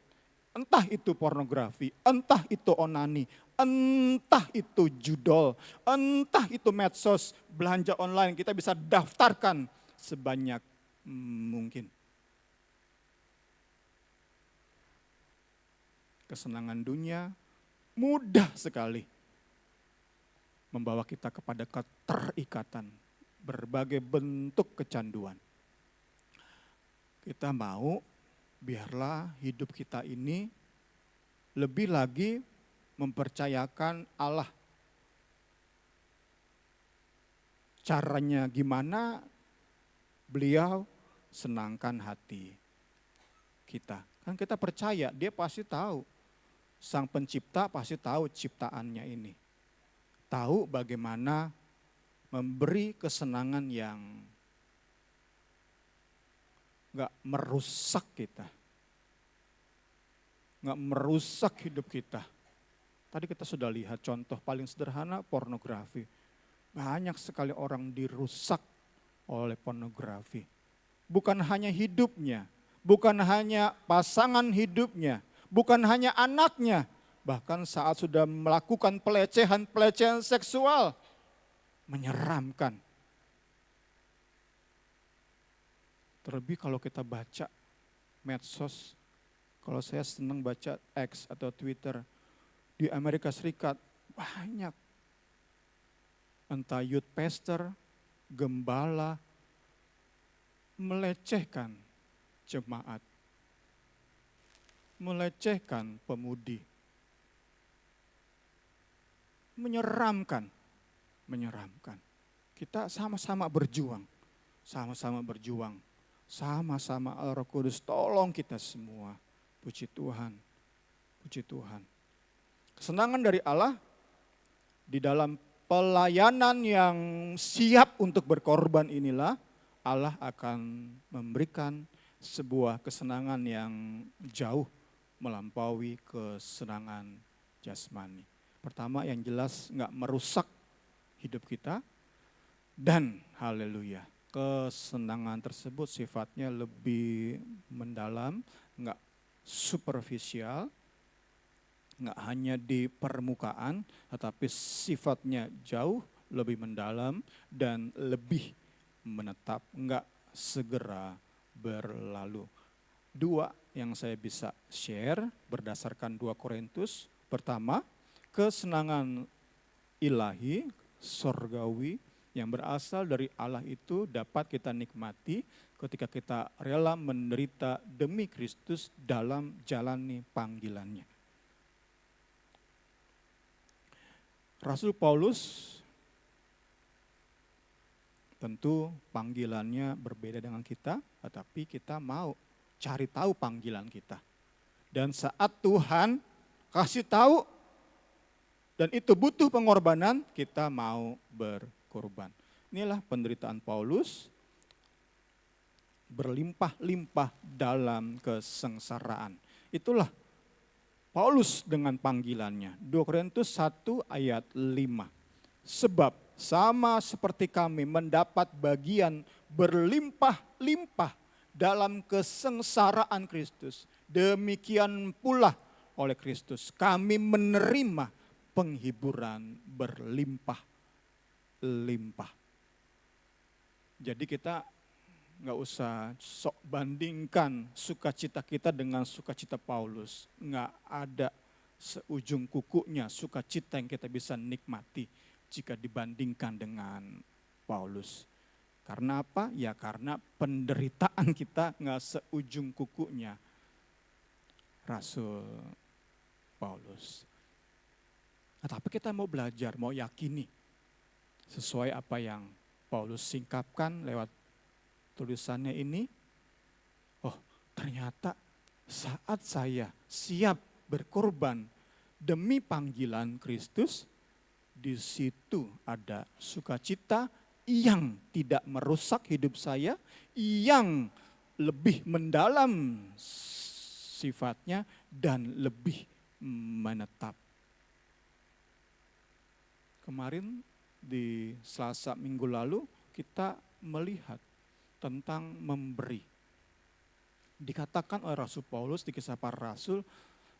Entah itu pornografi, entah itu onani, entah itu judol, entah itu medsos, belanja online, kita bisa daftarkan sebanyak mungkin. Kesenangan dunia mudah sekali membawa kita kepada keterikatan, berbagai bentuk kecanduan. Kita mau biarlah hidup kita ini lebih lagi mempercayakan Allah. Caranya gimana? Beliau senangkan hati kita. Kan kita percaya dia pasti tahu. Sang pencipta pasti tahu ciptaannya ini. Tahu bagaimana memberi kesenangan yang gak merusak kita. Gak merusak hidup kita. Tadi kita sudah lihat contoh paling sederhana pornografi. Banyak sekali orang dirusak oleh pornografi. Bukan hanya hidupnya, bukan hanya pasangan hidupnya, bukan hanya anaknya, bahkan saat sudah melakukan pelecehan seksual, menyeramkan. Terlebih kalau kita baca medsos, kalau saya senang baca X atau Twitter, di Amerika Serikat banyak entah youth pastor, gembala, melecehkan jemaat, melecehkan pemudi, menyeramkan. Kita sama-sama berjuang, sama-sama Roh Kudus tolong kita semua. Puji Tuhan, puji Tuhan. Kesenangan dari Allah di dalam pelayanan yang siap untuk berkorban inilah Allah akan memberikan sebuah kesenangan yang jauh melampaui kesenangan jasmani. Pertama yang jelas nggak merusak hidup kita dan haleluya. Kesenangan tersebut sifatnya lebih mendalam, nggak superficial, nggak hanya di permukaan, tetapi sifatnya jauh lebih mendalam dan lebih menetap, nggak segera berlalu. Dua yang saya bisa share berdasarkan 2 Korintus. Pertama, kesenangan ilahi, sorgawi yang berasal dari Allah itu dapat kita nikmati ketika kita rela menderita demi Kristus dalam jalani panggilannya. Rasul Paulus tentu panggilannya berbeda dengan kita, tetapi kita mau cari tahu panggilan kita. Dan saat Tuhan kasih tahu dan itu butuh pengorbanan, kita mau berkorban. Inilah penderitaan Paulus, berlimpah-limpah dalam kesengsaraan. Itulah Paulus dengan panggilannya. 2 Korintus 1 ayat 5. Sebab sama seperti kami mendapat bagian berlimpah-limpah dalam kesengsaraan Kristus, demikian pula oleh Kristus kami menerima penghiburan berlimpah-limpah. Jadi kita nggak usah sok bandingkan sukacita kita dengan sukacita Paulus. Nggak ada seujung kukunya sukacita yang kita bisa nikmati jika dibandingkan dengan Paulus. Karena apa? Ya karena penderitaan kita nggak seujung kukunya Rasul Paulus. Nah, tapi kita mau belajar, mau yakini sesuai apa yang Paulus singkapkan lewat tulisannya ini. Oh, ternyata saat saya siap berkorban demi panggilan Kristus, di situ ada sukacita yang tidak merusak hidup saya, yang lebih mendalam sifatnya dan lebih menetap. Kemarin di Selasa minggu lalu kita melihat tentang memberi. Dikatakan oleh Rasul Paulus di Kisah Para Rasul,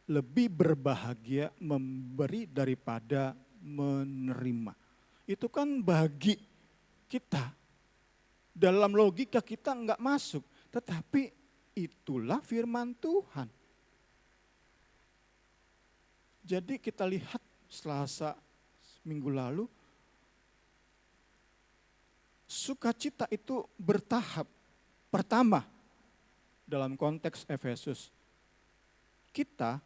lebih berbahagia memberi daripada menerima. Itu kan bagi kita, dalam logika kita enggak masuk, tetapi itulah firman Tuhan. Jadi kita lihat Selasa minggu lalu, sukacita itu bertahap. Pertama, dalam konteks Efesus, kita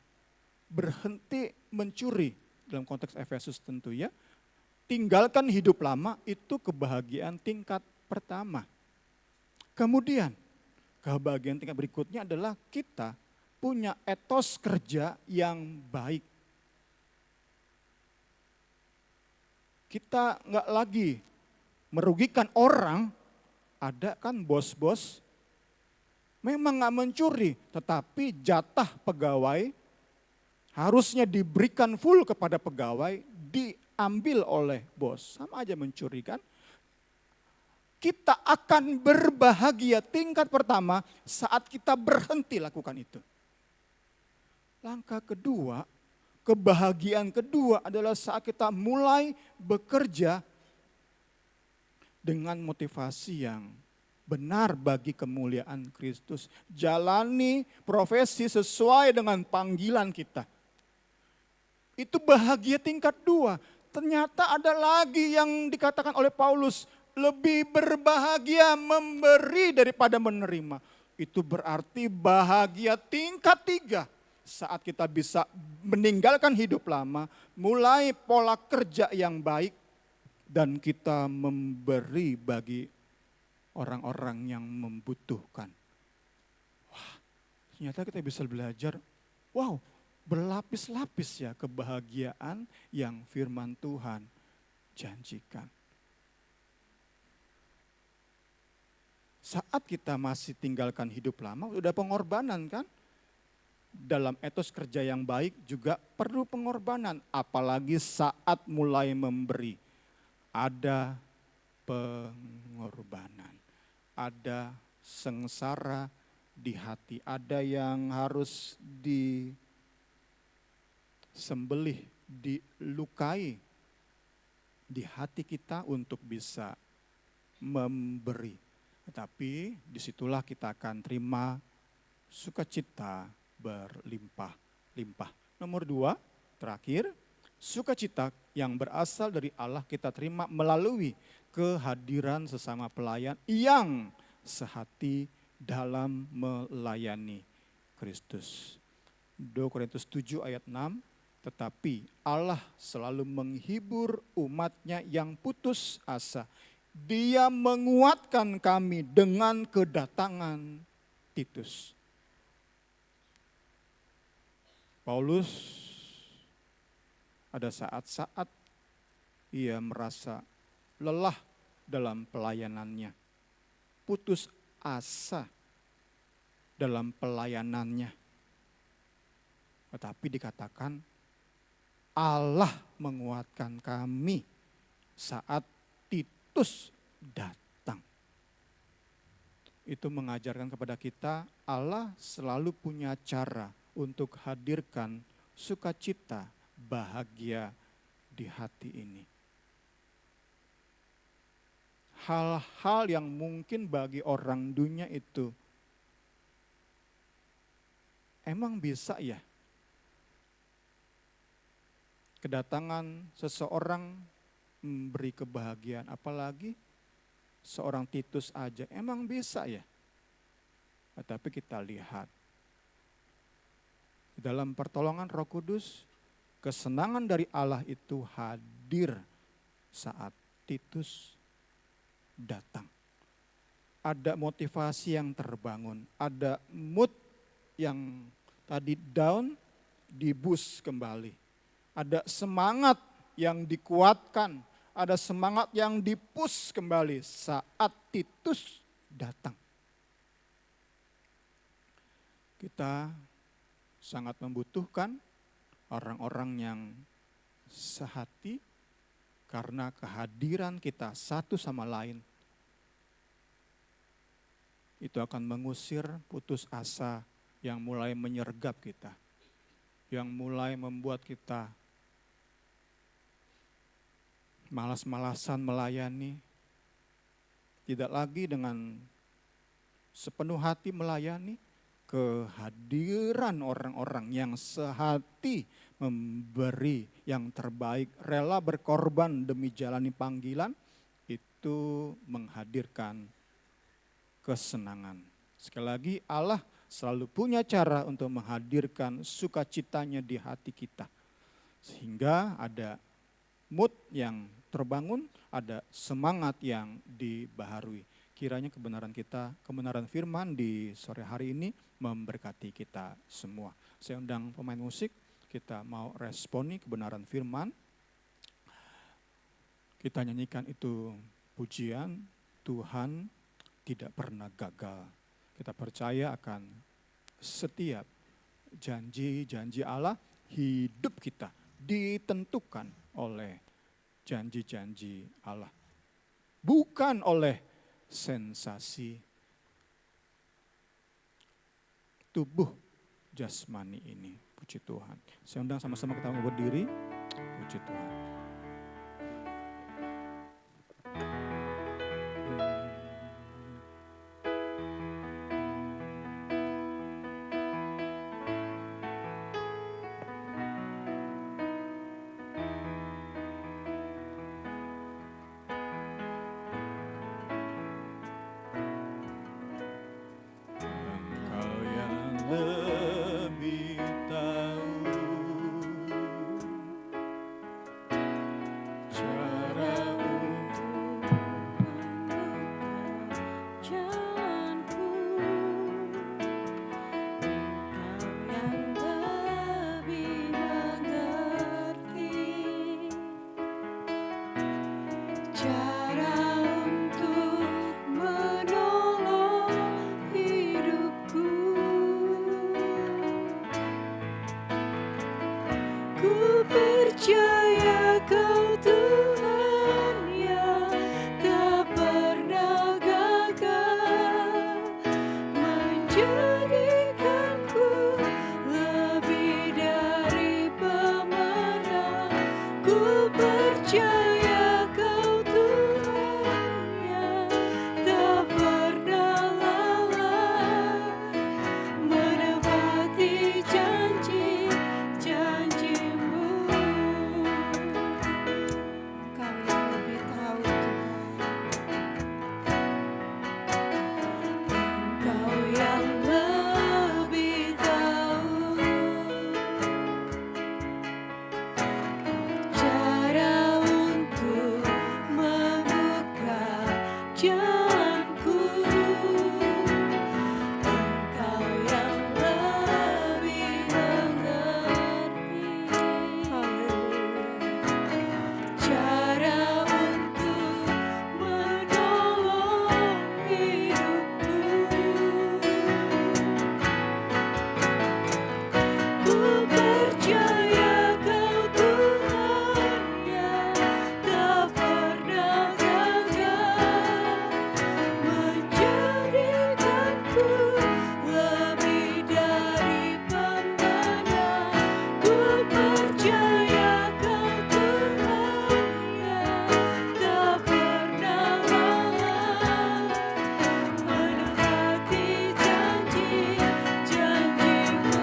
berhenti mencuri. Dalam konteks Efesus tentu ya, tinggalkan hidup lama itu kebahagiaan tingkat pertama. Kemudian, kebahagiaan tingkat berikutnya adalah kita punya etos kerja yang baik. Kita nggak lagi merugikan orang. Ada kan bos-bos memang nggak mencuri, tetapi jatah pegawai harusnya diberikan full kepada pegawai, diambil oleh bos. Sama aja mencuri kan. Kita akan berbahagia tingkat pertama saat kita berhenti lakukan itu. Langkah kedua, kebahagiaan kedua adalah saat kita mulai bekerja dengan motivasi yang benar bagi kemuliaan Kristus. Jalani profesi sesuai dengan panggilan kita. Itu bahagia tingkat dua. Ternyata ada lagi yang dikatakan oleh Paulus, lebih berbahagia memberi daripada menerima. Itu berarti bahagia tingkat tiga. Saat kita bisa meninggalkan hidup lama, mulai pola kerja yang baik, dan kita memberi bagi orang-orang yang membutuhkan. Wah, ternyata kita bisa belajar, wow, berlapis-lapis ya kebahagiaan yang firman Tuhan janjikan. Saat kita masih tinggalkan hidup lama, udah pengorbanan kan? Dalam etos kerja yang baik juga perlu pengorbanan, apalagi saat mulai memberi. Ada pengorbanan, ada sengsara di hati, ada yang harus disembelih, dilukai di hati kita untuk bisa memberi. Tetapi disitulah kita akan terima sukacita berlimpah-limpah. Nomor 2, terakhir, sukacita yang berasal dari Allah kita terima melalui kehadiran sesama pelayan yang sehati dalam melayani Kristus. 2 Korintus 7 ayat 6, tetapi Allah selalu menghibur umatnya yang putus asa. Dia menguatkan kami dengan kedatangan Titus. Paulus ada saat-saat ia merasa lelah dalam pelayanannya, putus asa dalam pelayanannya. Tetapi dikatakan Allah menguatkan kami saat Titus datang. Itu mengajarkan kepada kita Allah selalu punya cara untuk hadirkan sukacita, bahagia di hati ini. Hal-hal yang mungkin bagi orang dunia itu emang bisa ya? Kedatangan seseorang memberi kebahagiaan, apalagi seorang Titus aja, emang bisa ya? Tetapi kita lihat dalam pertolongan Roh Kudus, kesenangan dari Allah itu hadir saat Titus datang. Ada motivasi yang terbangun, ada mood yang tadi down, di-boost kembali. Ada semangat yang dikuatkan, ada semangat yang di-push kembali saat Titus datang. Kita sangat membutuhkan orang-orang yang sehati karena kehadiran kita satu sama lain. Itu akan mengusir putus asa yang mulai menyergap kita, yang mulai membuat kita malas-malasan melayani, tidak lagi dengan sepenuh hati melayani. Kehadiran orang-orang yang sehati memberi yang terbaik, rela berkorban demi jalani panggilan, itu menghadirkan kesenangan. Sekali lagi, Allah selalu punya cara untuk menghadirkan sukacitanya di hati kita. Sehingga ada mood yang terbangun, ada semangat yang dibaharui. Kiranya kebenaran firman di sore hari ini memberkati kita semua. Saya undang pemain musik, kita mau responi kebenaran firman. Kita nyanyikan itu pujian, Tuhan tidak pernah gagal. Kita percaya akan setiap janji-janji Allah, hidup kita ditentukan oleh janji-janji Allah. Bukan oleh sensasi tubuh jasmani ini. Puji Tuhan. Saya undang sama-sama kita berdiri. Puji Tuhan. Lebih tahu cara untuk jalanku, Engkau yang lebih mengerti cara untuk menolong hidupku. Ku percaya Kau Tuhan yang tak pernah gagal, menjadikanku lebih dari pemenang. Ku percaya Kau Tuhan yang tak pernah lalai, menepati janji-janji-Mu. Engkau yang lebih tahu Tuhan, Engkau yang lebih tahu cara untuk membuka jalanku. Engkau yang lebih mengerti cara untuk menolong hidupku. Ku percaya Kau Tuhan yang tak pernah gagal, menjadikanku lebih dari pemenang. Ku percaya Kau Tuhan yang tak pernah lalai, menepati janji-janji-Mu.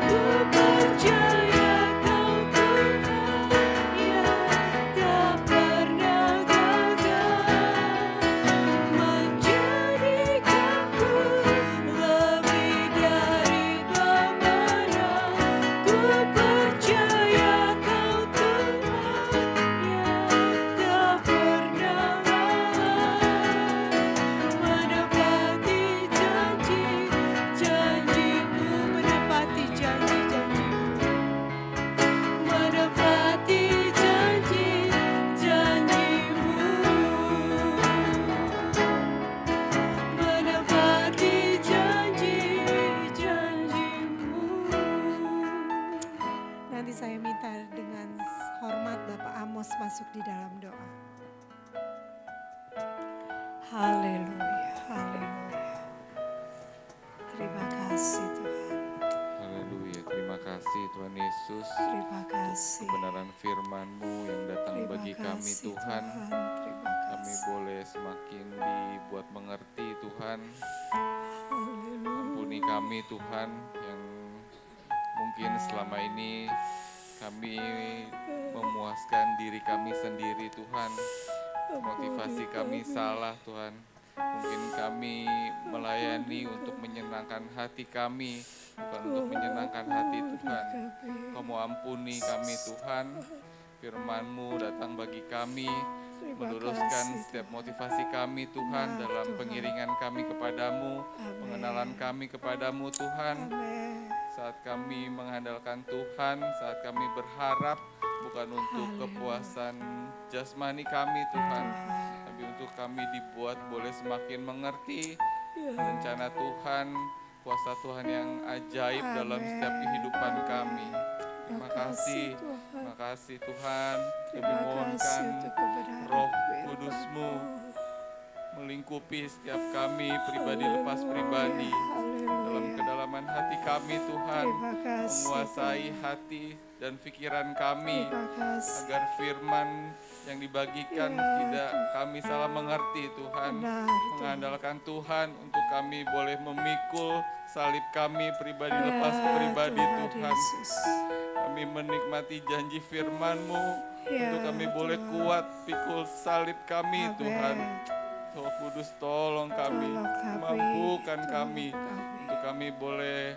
Ku percaya Kau Tuhan yang tak pernah gagal, menjadikanku lebih dari pemenang. Ku percaya Kau Tuhan yang tak pernah lalai, menepati janji-janji-Mu, menepati janji-janji-Mu, menepati janji-janji-Mu, menepati janji-janji-Mu. Nanti saya minta dengan hormat Bapak Amos masuk di dalam doa. Haleluya, haleluya. Terima kasih Tuhan, Haleluya, terima kasih Tuhan Yesus. terima kasih. Kebenaran firman-Mu yang datang Terima bagi kami kasih, Tuhan. terima Kami kasih. boleh semakin dibuat mengerti Tuhan. Haleluya. Ampuni kami Tuhan yang mungkin selama ini kami memuaskan diri kami sendiri Tuhan. Motivasi kami salah Tuhan. Mungkin kami melayani untuk menyenangkan hati kami, bukan untuk menyenangkan hati Tuhan. Kamu ampuni kami Tuhan. Firman-Mu datang bagi kami meluruskan setiap motivasi kami Tuhan Nah, dalam Tuhan. pengiringan kami kepadamu, Amin. pengenalan kami kepadamu Tuhan. Amin. Saat kami mengandalkan Tuhan, saat kami berharap bukan untuk Haleluya. kepuasan jasmani kami Tuhan, tapi untuk kami dibuat boleh semakin mengerti rencana Tuhan, kuasa Tuhan yang ajaib dalam setiap kehidupan kami. Terima kasih, terima kasih Tuhan. Kami Terima kasih mohonkan untuk kebenaran Roh firman-Mu. Kudus-Mu melingkupi setiap kami pribadi lepas pribadi dalam Haleluya. kedalaman hati kami Tuhan, Terima kasih, menguasai Tuhan. hati dan pikiran kami Terima kasih. agar firman yang dibagikan Ya, tidak kami salah mengerti Tuhan. Benar, Mengandalkan Tuhan untuk kami boleh memikul salib kami pribadi Ya, lepas pribadi Tuhan. Yesus. Kami menikmati janji firman-Mu Ya, untuk kami boleh Tuhan. kuat pikul salib kami Amin. Tuhan. Roh Kudus tolong kami, Tolong kami, mampukan tolong kami untuk kami boleh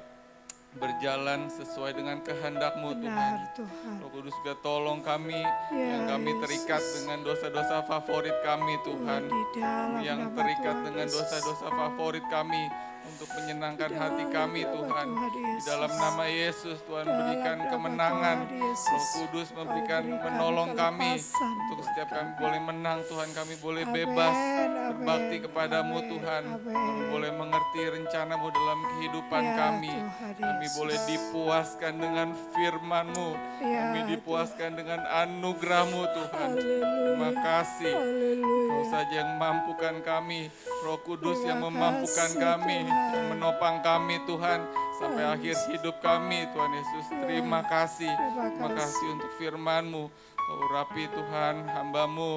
berjalan sesuai dengan kehendak-Mu Tuhan. Benar, Tuhan. Roh Kudus juga tolong kami Ya, yang kami Yesus. terikat dengan dosa-dosa favorit kami Tuhan. Di dalam Yang nama terikat Tuhan dengan Yesus. dosa-dosa favorit kami untuk menyenangkan Di hati dalam kami nama Tuhan. Tuhan Di Yesus. dalam nama Yesus Tuhan Dalam berikan nama kemenangan. Tuhan Yesus. Roh Kudus Kau memberikan berikan menolong kami kelepasan untuk buat setiap kami kami. boleh menang Tuhan, kami boleh Amin, bebas amin, berbakti kepadamu amin, Tuhan. amin. Kami boleh mengerti rencanamu dalam kehidupan Ya, kami. Tuhan Kami Yesus. boleh dipuaskan dengan firman-Mu. Ya, Kami dipuaskan dengan anugerah-Mu Tuhan. Terima Haleluya. kasih. Haleluya. Kau saja yang mampukan kami, Roh Kudus yang Terima memampukan kasih, kami, Tuhan. yang menopang kami Tuhan, sampai akhir hidup kami Tuhan Yesus. Terima kasih, terima kasih untuk firman-Mu. Kau urapi Tuhan, hamba-Mu,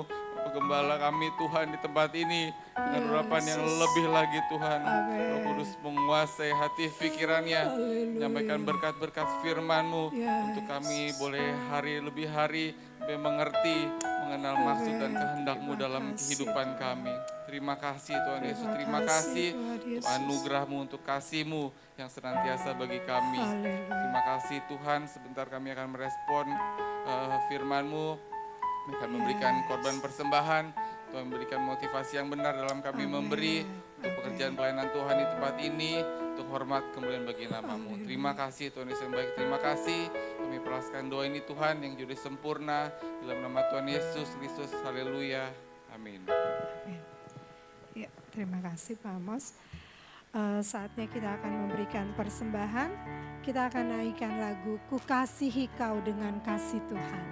Gembala kami Tuhan di tempat ini, dengan Ya, urapan yang Yesus. lebih lagi Tuhan. Amin. Roh Kudus menguasai hati pikirannya, Haleluya. menyampaikan berkat-berkat firman-Mu, Ya, untuk kami boleh hari lebih hari lebih mengerti, mengenal maksud dan Amin. kehendak-Mu Terima dalam kasih, kehidupan Tuhan. kami. Terima kasih Tuhan Yesus, Terima terima kasih, kasih Tuhan untuk Yesus. anugerah-Mu, untuk kasih-Mu yang senantiasa bagi kami. Haleluya. Terima kasih Tuhan, sebentar kami akan merespon firman-Mu, kami akan memberikan korban persembahan, Tuhan memberikan motivasi yang benar dalam kami Amin. memberi untuk pekerjaan pelayanan Tuhan di tempat ini, untuk hormat kemuliaan bagi nama-Mu. Haleluya. Terima kasih Tuhan Yesus yang baik, terima kasih. Kami peraskan doa ini Tuhan yang jadi sempurna, dalam nama Tuhan Yesus Kristus, haleluya, amin. Ya, terima kasih Pak Amos. Saatnya kita akan memberikan persembahan. Kita akan naikkan lagu Ku Kasihi Kau dengan Kasih Tuhan.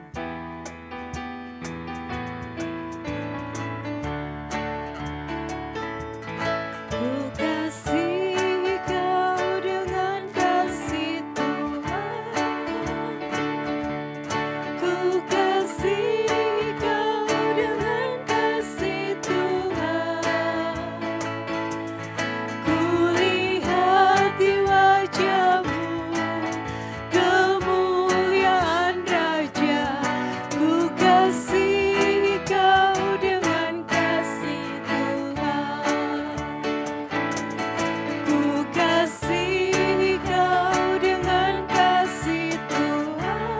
Ku kasihi Kau dengan kasih Tuhan. Ku kasihi Kau dengan kasih Tuhan. Ku lihat di wajah-Mu kemuliaan Raja. Ku kasihi Kau dengan kasih Tuhan. Ku kasihi Kau dengan kasih Tuhan.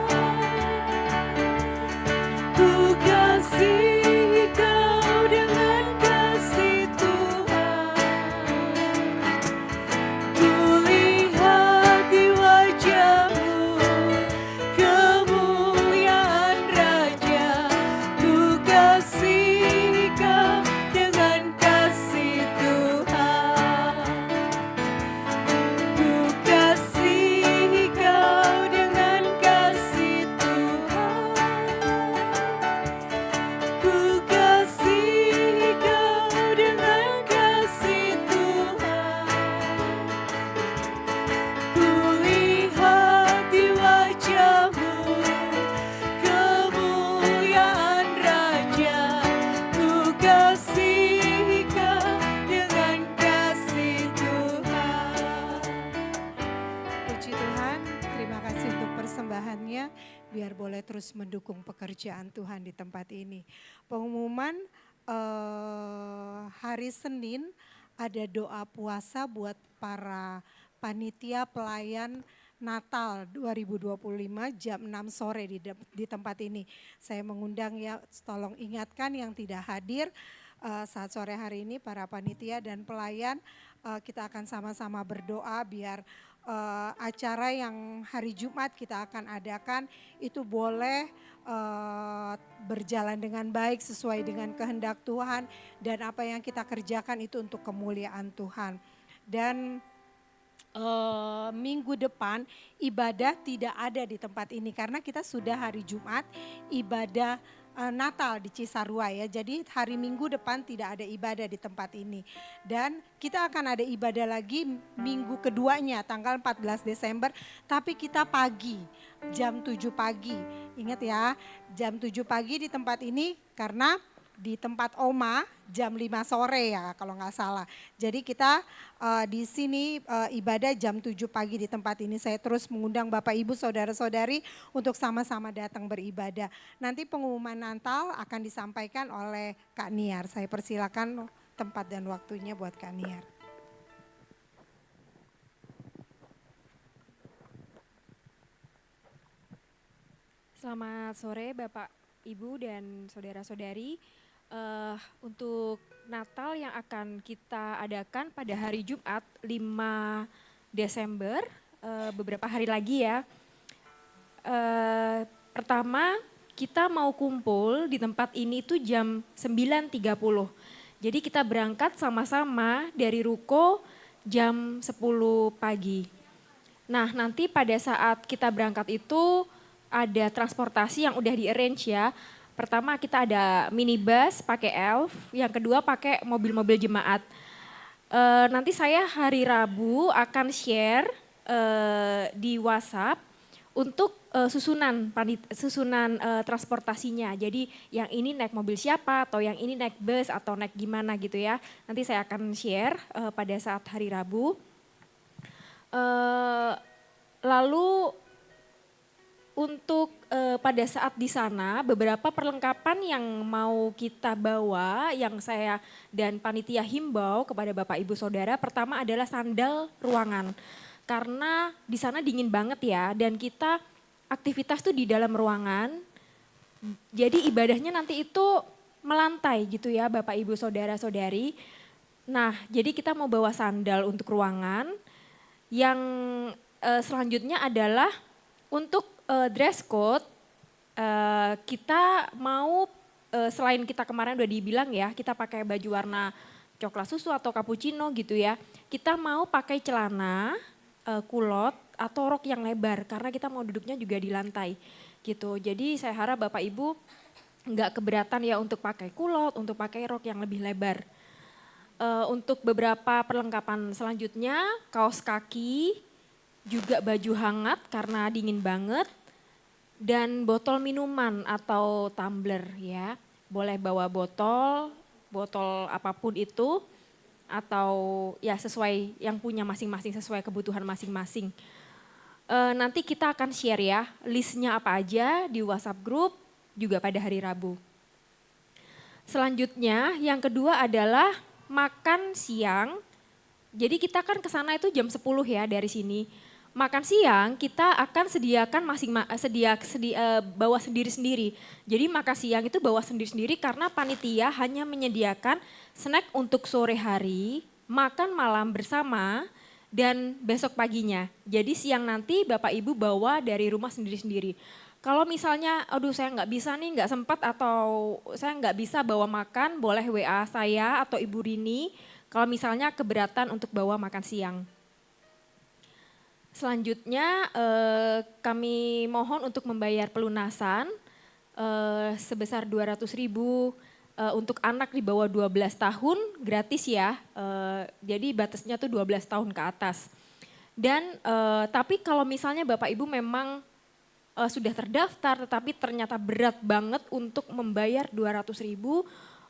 Ku kasihi Kau dengan kasih Tuhan. Ku lihat di wajah-Mu kemuliaan Raja. Ku kasihi Kau dengan kasih Tuhan. Ku kasihi Kau dengan kasih Tuhan. Ku kasihi Kau dengan kasih Tuhan. Ku lihat di wajah-Mu kemuliaan Raja. Ku kasihi Kau dengan kasih Tuhan. Puji Tuhan, terima kasih untuk persembahannya. Biar boleh terus mendukung pekerjaan Tuhan di tempat ini. Pengumuman hari Senin ada doa puasa buat para panitia pelayan Natal 2025 jam 6 sore di tempat ini. Saya mengundang ya, tolong ingatkan yang tidak hadir saat sore hari ini para panitia dan pelayan, kita akan sama-sama berdoa biar acara yang hari Jumat kita akan adakan itu boleh berjalan dengan baik sesuai dengan kehendak Tuhan, dan apa yang kita kerjakan itu untuk kemuliaan Tuhan. Dan minggu depan ibadah tidak ada di tempat ini karena kita sudah hari Jumat ibadah Natal di Cisarua ya. Jadi hari Minggu depan tidak ada ibadah di tempat ini. Dan kita akan ada ibadah lagi minggu keduanya tanggal 14 Desember. Tapi kita pagi, jam 7 pagi. Ingat ya, jam 7 pagi di tempat ini karena di tempat Oma jam 5 sore ya kalau nggak salah. Jadi kita di sini ibadah jam 7 pagi di tempat ini. Saya terus mengundang Bapak Ibu Saudara-saudari untuk sama-sama datang beribadah. Nanti pengumuman Natal akan disampaikan oleh Kak Niar. Saya persilakan tempat dan waktunya buat Kak Niar. Selamat sore Bapak, Ibu dan saudara-saudari. Untuk Natal yang akan kita adakan pada hari Jumat 5 Desember, beberapa hari lagi ya. Pertama kita mau kumpul di tempat ini tuh jam 9.30. Jadi kita berangkat sama-sama dari ruko jam 10 pagi. Nah nanti pada saat kita berangkat itu ada transportasi yang udah di-arrange ya. Pertama kita ada minibus pakai elf, yang kedua pakai mobil-mobil jemaat. Nanti saya hari Rabu akan share di WhatsApp untuk susunan transportasinya. Jadi yang ini naik mobil siapa atau yang ini naik bus atau naik gimana gitu ya. Nanti saya akan share pada saat hari Rabu. Lalu untuk pada saat di sana beberapa perlengkapan yang mau kita bawa, yang saya dan panitia himbau kepada Bapak Ibu Saudara, pertama adalah sandal ruangan. Karena di sana dingin banget ya, dan kita aktivitas tuh di dalam ruangan. Jadi ibadahnya nanti itu melantai gitu ya Bapak Ibu Saudara-saudari. Nah jadi kita mau bawa sandal untuk ruangan. Yang selanjutnya adalah untuk dress code, kita mau selain kita kemarin udah dibilang ya, kita pakai baju warna coklat susu atau cappuccino gitu ya. Kita mau pakai celana, kulot atau rok yang lebar karena kita mau duduknya juga di lantai gitu. Jadi saya harap Bapak Ibu nggak keberatan ya untuk pakai kulot, untuk pakai rok yang lebih lebar. Untuk beberapa perlengkapan selanjutnya, kaos kaki, juga baju hangat karena dingin banget, dan botol minuman atau tumbler ya. Boleh bawa botol apapun itu, atau ya sesuai yang punya masing-masing, sesuai kebutuhan masing-masing. Nanti kita akan share ya listnya apa aja di WhatsApp group juga pada hari Rabu. Selanjutnya yang kedua adalah makan siang. Jadi kita kan ke sana itu jam 10 ya dari sini. Makan siang kita akan sediakan bawa sendiri-sendiri. Jadi makan siang itu bawa sendiri-sendiri karena panitia hanya menyediakan snack untuk sore hari, makan malam bersama, dan besok paginya. Jadi siang nanti Bapak Ibu bawa dari rumah sendiri-sendiri. Kalau misalnya, aduh saya nggak bisa nih, nggak sempat atau saya nggak bisa bawa makan, boleh WA saya atau Ibu Rini. Kalau misalnya keberatan untuk bawa makan siang. Selanjutnya kami mohon untuk membayar pelunasan sebesar 200.000 untuk anak di bawah 12 tahun gratis ya. Jadi batasnya tuh 12 tahun ke atas. Dan tapi kalau misalnya Bapak Ibu memang sudah terdaftar tetapi ternyata berat banget untuk membayar 200.000,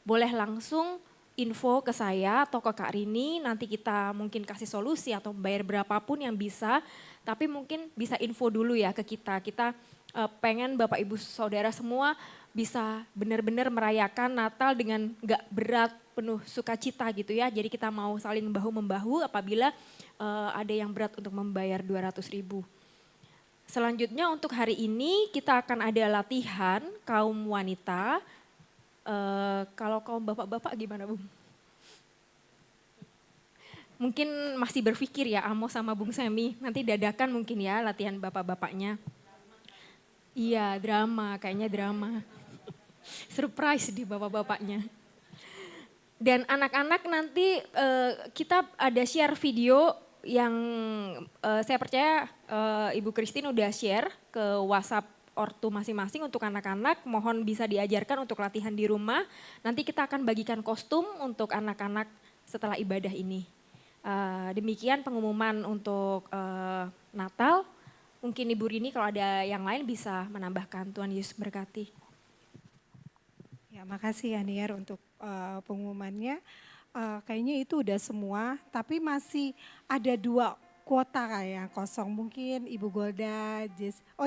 boleh langsung info ke saya atau ke Kak Rini, nanti kita mungkin kasih solusi atau bayar berapapun yang bisa, tapi mungkin bisa info dulu ya ke kita. Kita pengen Bapak Ibu Saudara semua bisa benar-benar merayakan Natal dengan gak berat, penuh sukacita gitu ya. Jadi kita mau saling bahu-membahu apabila ada yang berat untuk membayar 200.000. Selanjutnya untuk hari ini kita akan ada latihan kaum wanita. Kalau kaum bapak-bapak gimana, Bung? Mungkin masih berpikir ya Amos sama Bung Semi, nanti dadakan mungkin ya latihan bapak-bapaknya. Iya, drama, kayaknya drama. Surprise di bapak-bapaknya. Dan anak-anak nanti kita ada share video yang saya percaya Ibu Christine udah share ke WhatsApp ortu masing-masing untuk anak-anak. Mohon bisa diajarkan untuk latihan di rumah. Nanti kita akan bagikan kostum untuk anak-anak setelah ibadah ini. Demikian pengumuman untuk Natal. Mungkin Ibu Rini kalau ada yang lain bisa menambahkan. Tuhan Yesus berkati. Ya, makasih ya Niar untuk pengumumannya. Kayaknya itu udah semua, tapi masih ada 2 kuota kayak kosong. Mungkin Ibu Golda,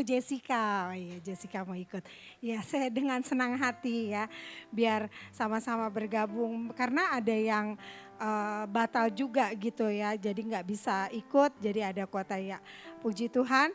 Jessica, oh iya Jessica mau ikut. Ya saya dengan senang hati ya, biar sama-sama bergabung. Karena ada yang batal juga gitu ya, jadi nggak bisa ikut, jadi ada kuota ya. Puji Tuhan,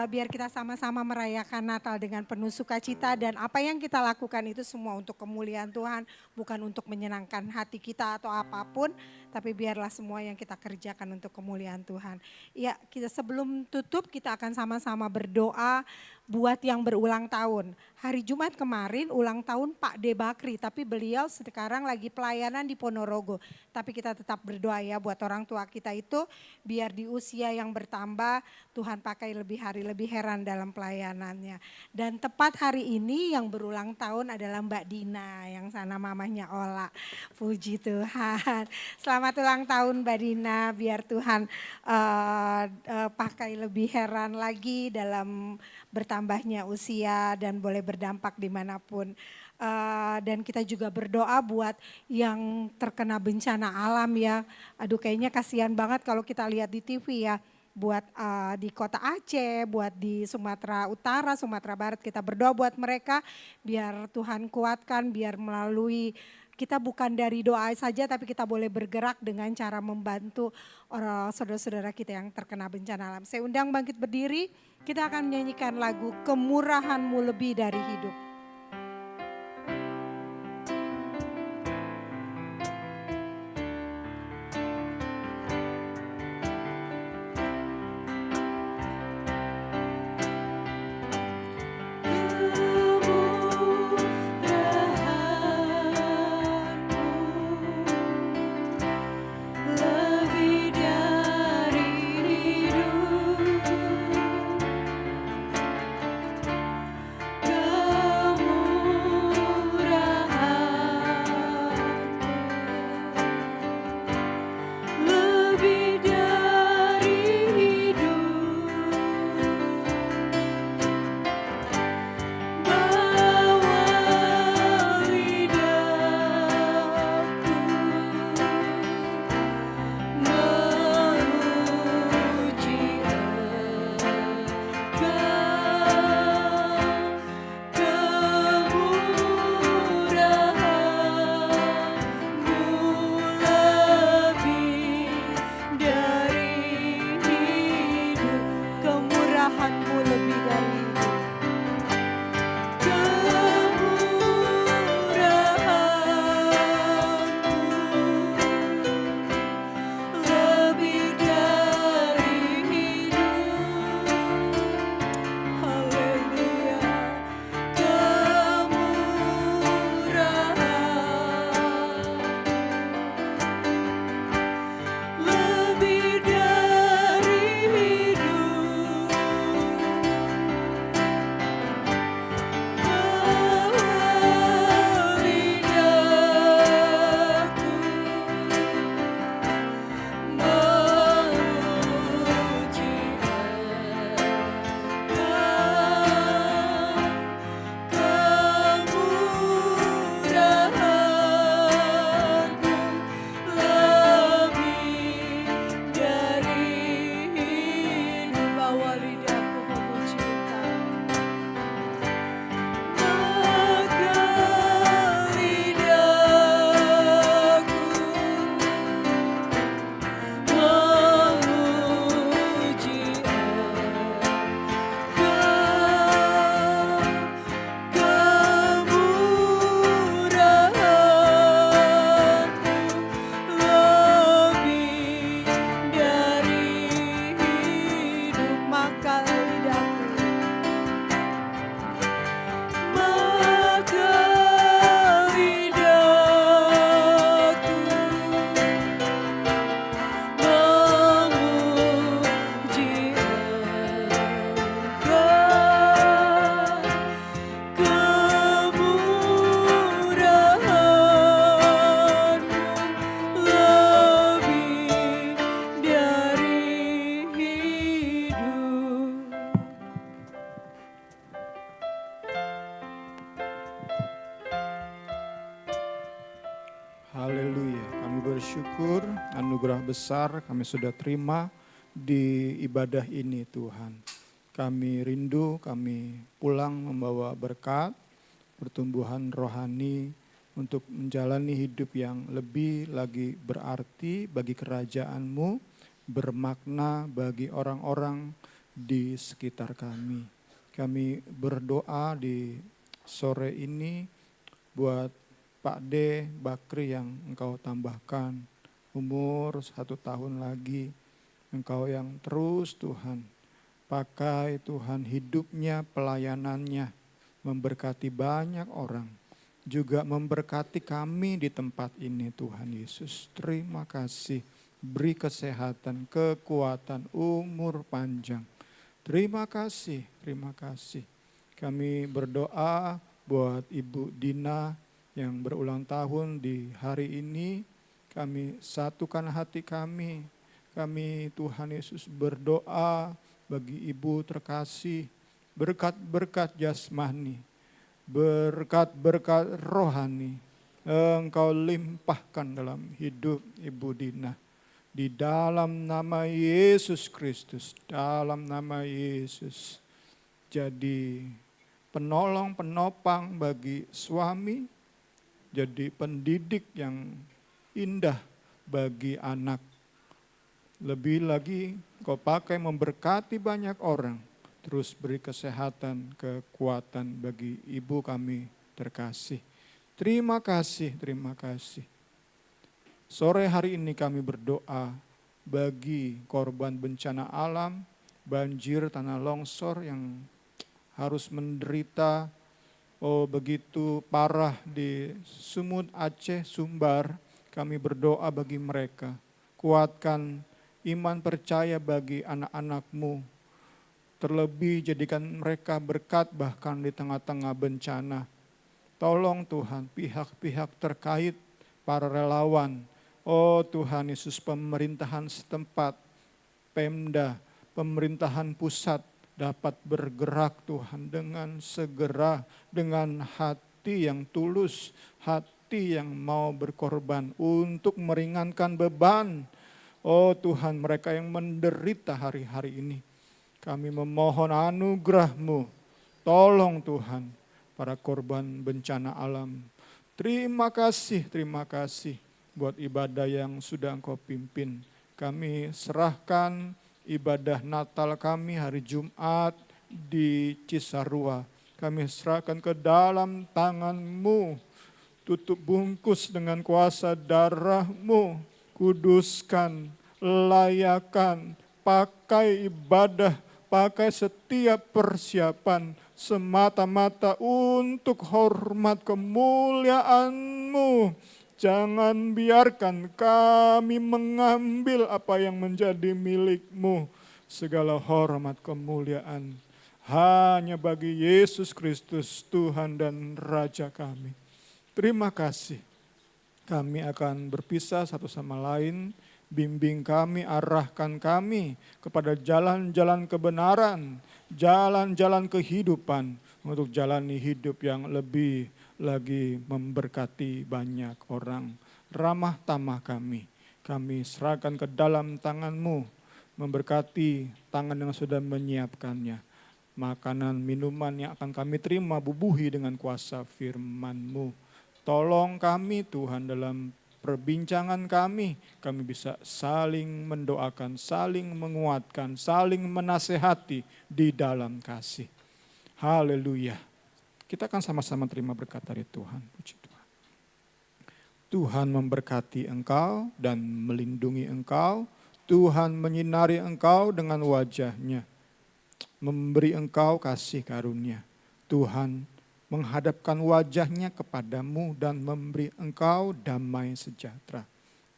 biar kita sama-sama merayakan Natal dengan penuh sukacita dan apa yang kita lakukan itu semua untuk kemuliaan Tuhan, bukan untuk menyenangkan hati kita atau apapun, tapi biarlah semua yang kita kerjakan untuk kemuliaan Tuhan. Ya, kita sebelum tutup kita akan sama-sama berdoa buat yang berulang tahun. Hari Jumat kemarin ulang tahun Pak D. Bakri, tapi beliau sekarang lagi pelayanan di Ponorogo. Tapi kita tetap berdoa ya buat orang tua kita itu, biar di usia yang bertambah Tuhan pakai lebih hari lebih heran dalam pelayanannya. Dan tepat hari ini yang berulang tahun adalah Mbak Dina, yang sana mamanya Ola. Puji Tuhan. Selamat ulang tahun Mbak Dina, biar Tuhan pakai lebih heran lagi dalam bertambahnya usia dan boleh berdampak dimanapun. Dan kita juga berdoa buat yang terkena bencana alam ya. Aduh kayaknya kasihan banget kalau kita lihat di TV ya. Buat di kota Aceh, buat di Sumatera Utara, Sumatera Barat, kita berdoa buat mereka biar Tuhan kuatkan, biar melalui kita bukan dari doa saja tapi kita boleh bergerak dengan cara membantu orang saudara-saudara kita yang terkena bencana alam. Saya undang bangkit berdiri, kita akan menyanyikan lagu Kemurahan-Mu Lebih Dari Hidup. Kemurahan-Mu Haleluya. Kami bersyukur anugerah besar kami sudah terima di ibadah ini Tuhan. Kami rindu, kami pulang membawa berkat, pertumbuhan rohani untuk menjalani hidup yang lebih lagi berarti bagi kerajaan-Mu, bermakna bagi orang-orang di sekitar kami. Kami berdoa di sore ini buat Pak D. Bakri yang Engkau tambahkan umur 1 tahun lagi. Engkau yang terus Tuhan pakai Tuhan hidupnya, pelayanannya, memberkati banyak orang. Juga memberkati kami di tempat ini Tuhan Yesus. Terima kasih, beri kesehatan, kekuatan, umur panjang. Terima kasih, terima kasih. Kami berdoa buat Ibu Dina yang berulang tahun di hari ini. Kami satukan hati kami. Kami Tuhan Yesus berdoa bagi Ibu terkasih, berkat-berkat jasmani, berkat-berkat rohani, Engkau limpahkan dalam hidup Ibu Dina. Di dalam nama Yesus Kristus, dalam nama Yesus. Jadi penolong, penopang bagi suami, jadi pendidik yang indah bagi anak. Lebih lagi Kau pakai memberkati banyak orang. Terus beri kesehatan, kekuatan bagi ibu kami terkasih. Terima kasih, terima kasih. Sore hari ini kami berdoa bagi korban bencana alam, banjir, tanah longsor yang harus menderita begitu parah di Sumut, Aceh, Sumbar. Kami berdoa bagi mereka. Kuatkan iman percaya bagi anak-anak-Mu. Terlebih jadikan mereka berkat bahkan di tengah-tengah bencana. Tolong Tuhan pihak-pihak terkait, para relawan. Oh Tuhan Yesus, pemerintahan setempat, Pemda, pemerintahan pusat dapat bergerak Tuhan dengan segera, dengan hati yang tulus, hati yang mau berkorban untuk meringankan beban. Oh Tuhan, mereka yang menderita hari-hari ini. Kami memohon anugerah-Mu. Tolong Tuhan para korban bencana alam. Terima kasih buat ibadah yang sudah Engkau pimpin. Kami serahkan ibadah Natal kami hari Jumat di Cisarua. Kami serahkan ke dalam tangan-Mu. Tutup bungkus dengan kuasa darah-Mu. Kuduskan, layakan, pakai ibadah, pakai setiap persiapan semata-mata untuk hormat kemuliaan-Mu. Jangan biarkan kami mengambil apa yang menjadi milik-Mu. Segala hormat kemuliaan hanya bagi Yesus Kristus, Tuhan dan Raja kami. Terima kasih. Kami akan berpisah satu sama lain. Bimbing kami, arahkan kami kepada jalan-jalan kebenaran, jalan-jalan kehidupan untuk jalani hidup yang lebih lagi memberkati banyak orang. Ramah tamah kami serahkan ke dalam tangan-Mu, memberkati tangan yang sudah menyiapkannya. Makanan, minuman yang akan kami terima bubuhi dengan kuasa firman-Mu. Tolong kami Tuhan dalam perbincangan kami bisa saling mendoakan, saling menguatkan, saling menasehati di dalam kasih. Haleluya. Kita akan sama-sama terima berkat dari Tuhan. Puji Tuhan. Tuhan memberkati engkau dan melindungi engkau. Tuhan menyinari engkau dengan wajah-Nya, memberi engkau kasih karunia. Tuhan menghadapkan wajah-Nya kepadamu dan memberi engkau damai sejahtera.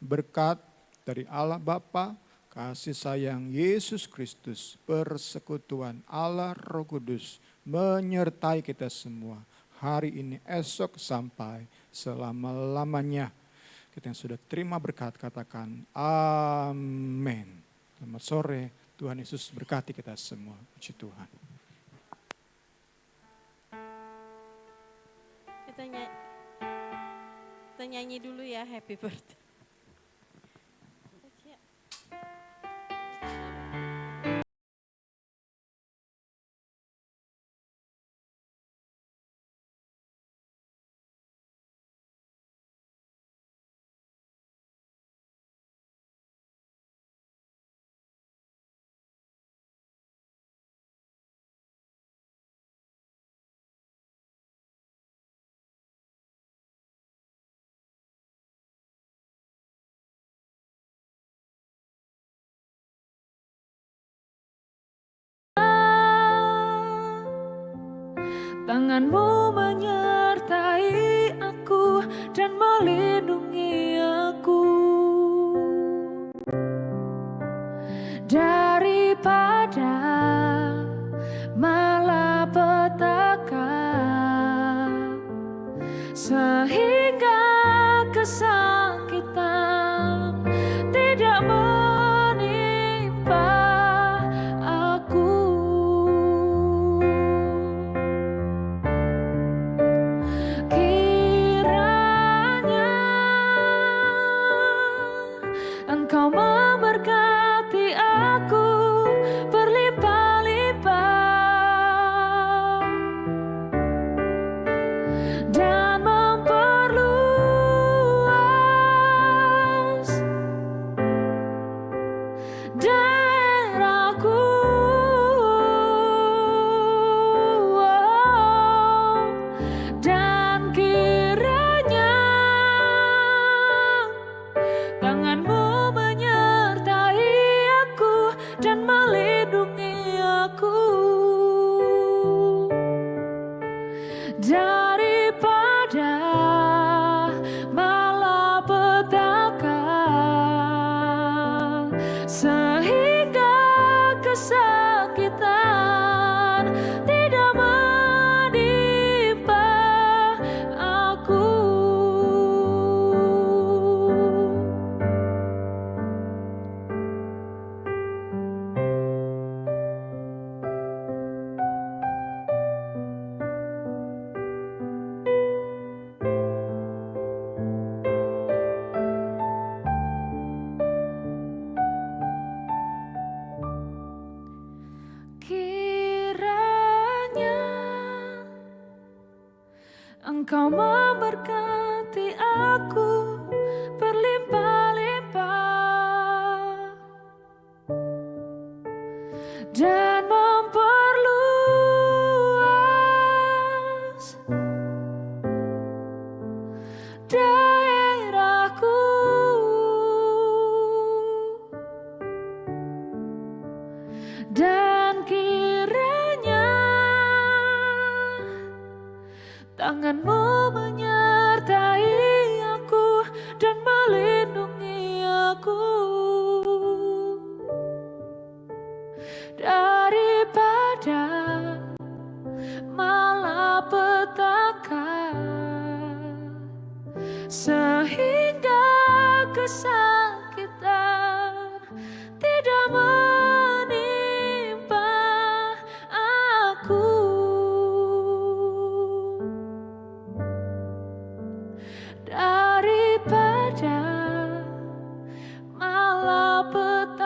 Berkat dari Allah Bapa, kasih sayang Yesus Kristus, persekutuan Allah Roh Kudus menyertai kita semua hari ini, esok, sampai selama-lamanya. Kita yang sudah terima berkat katakan amin. Selamat sore, Tuhan Yesus berkati kita semua. Puji Tuhan. Kita nyanyi dulu ya Happy Birthday. Tanganmu menyertai aku dan melindungi aku daripada malapetaka, sehingga kesakitan tidak menimpa aku. Kiranya Engkau memberkati aku berlimpah-limpah dan memperluas daerahku, dan kiranya tanganmu menyertai aku dan melindungi aku daripada malapetaka, sehingga kesakitan tidak menimpa aku. Kiranya Engkau memberkati aku berlimpah-limpah dan memperluas daerahku, dan kiranya tanganmu menyertai aku dan melindungi aku daripada malapetaka, sehingga kesakitan tidak menimpa aku daripada malapetaka,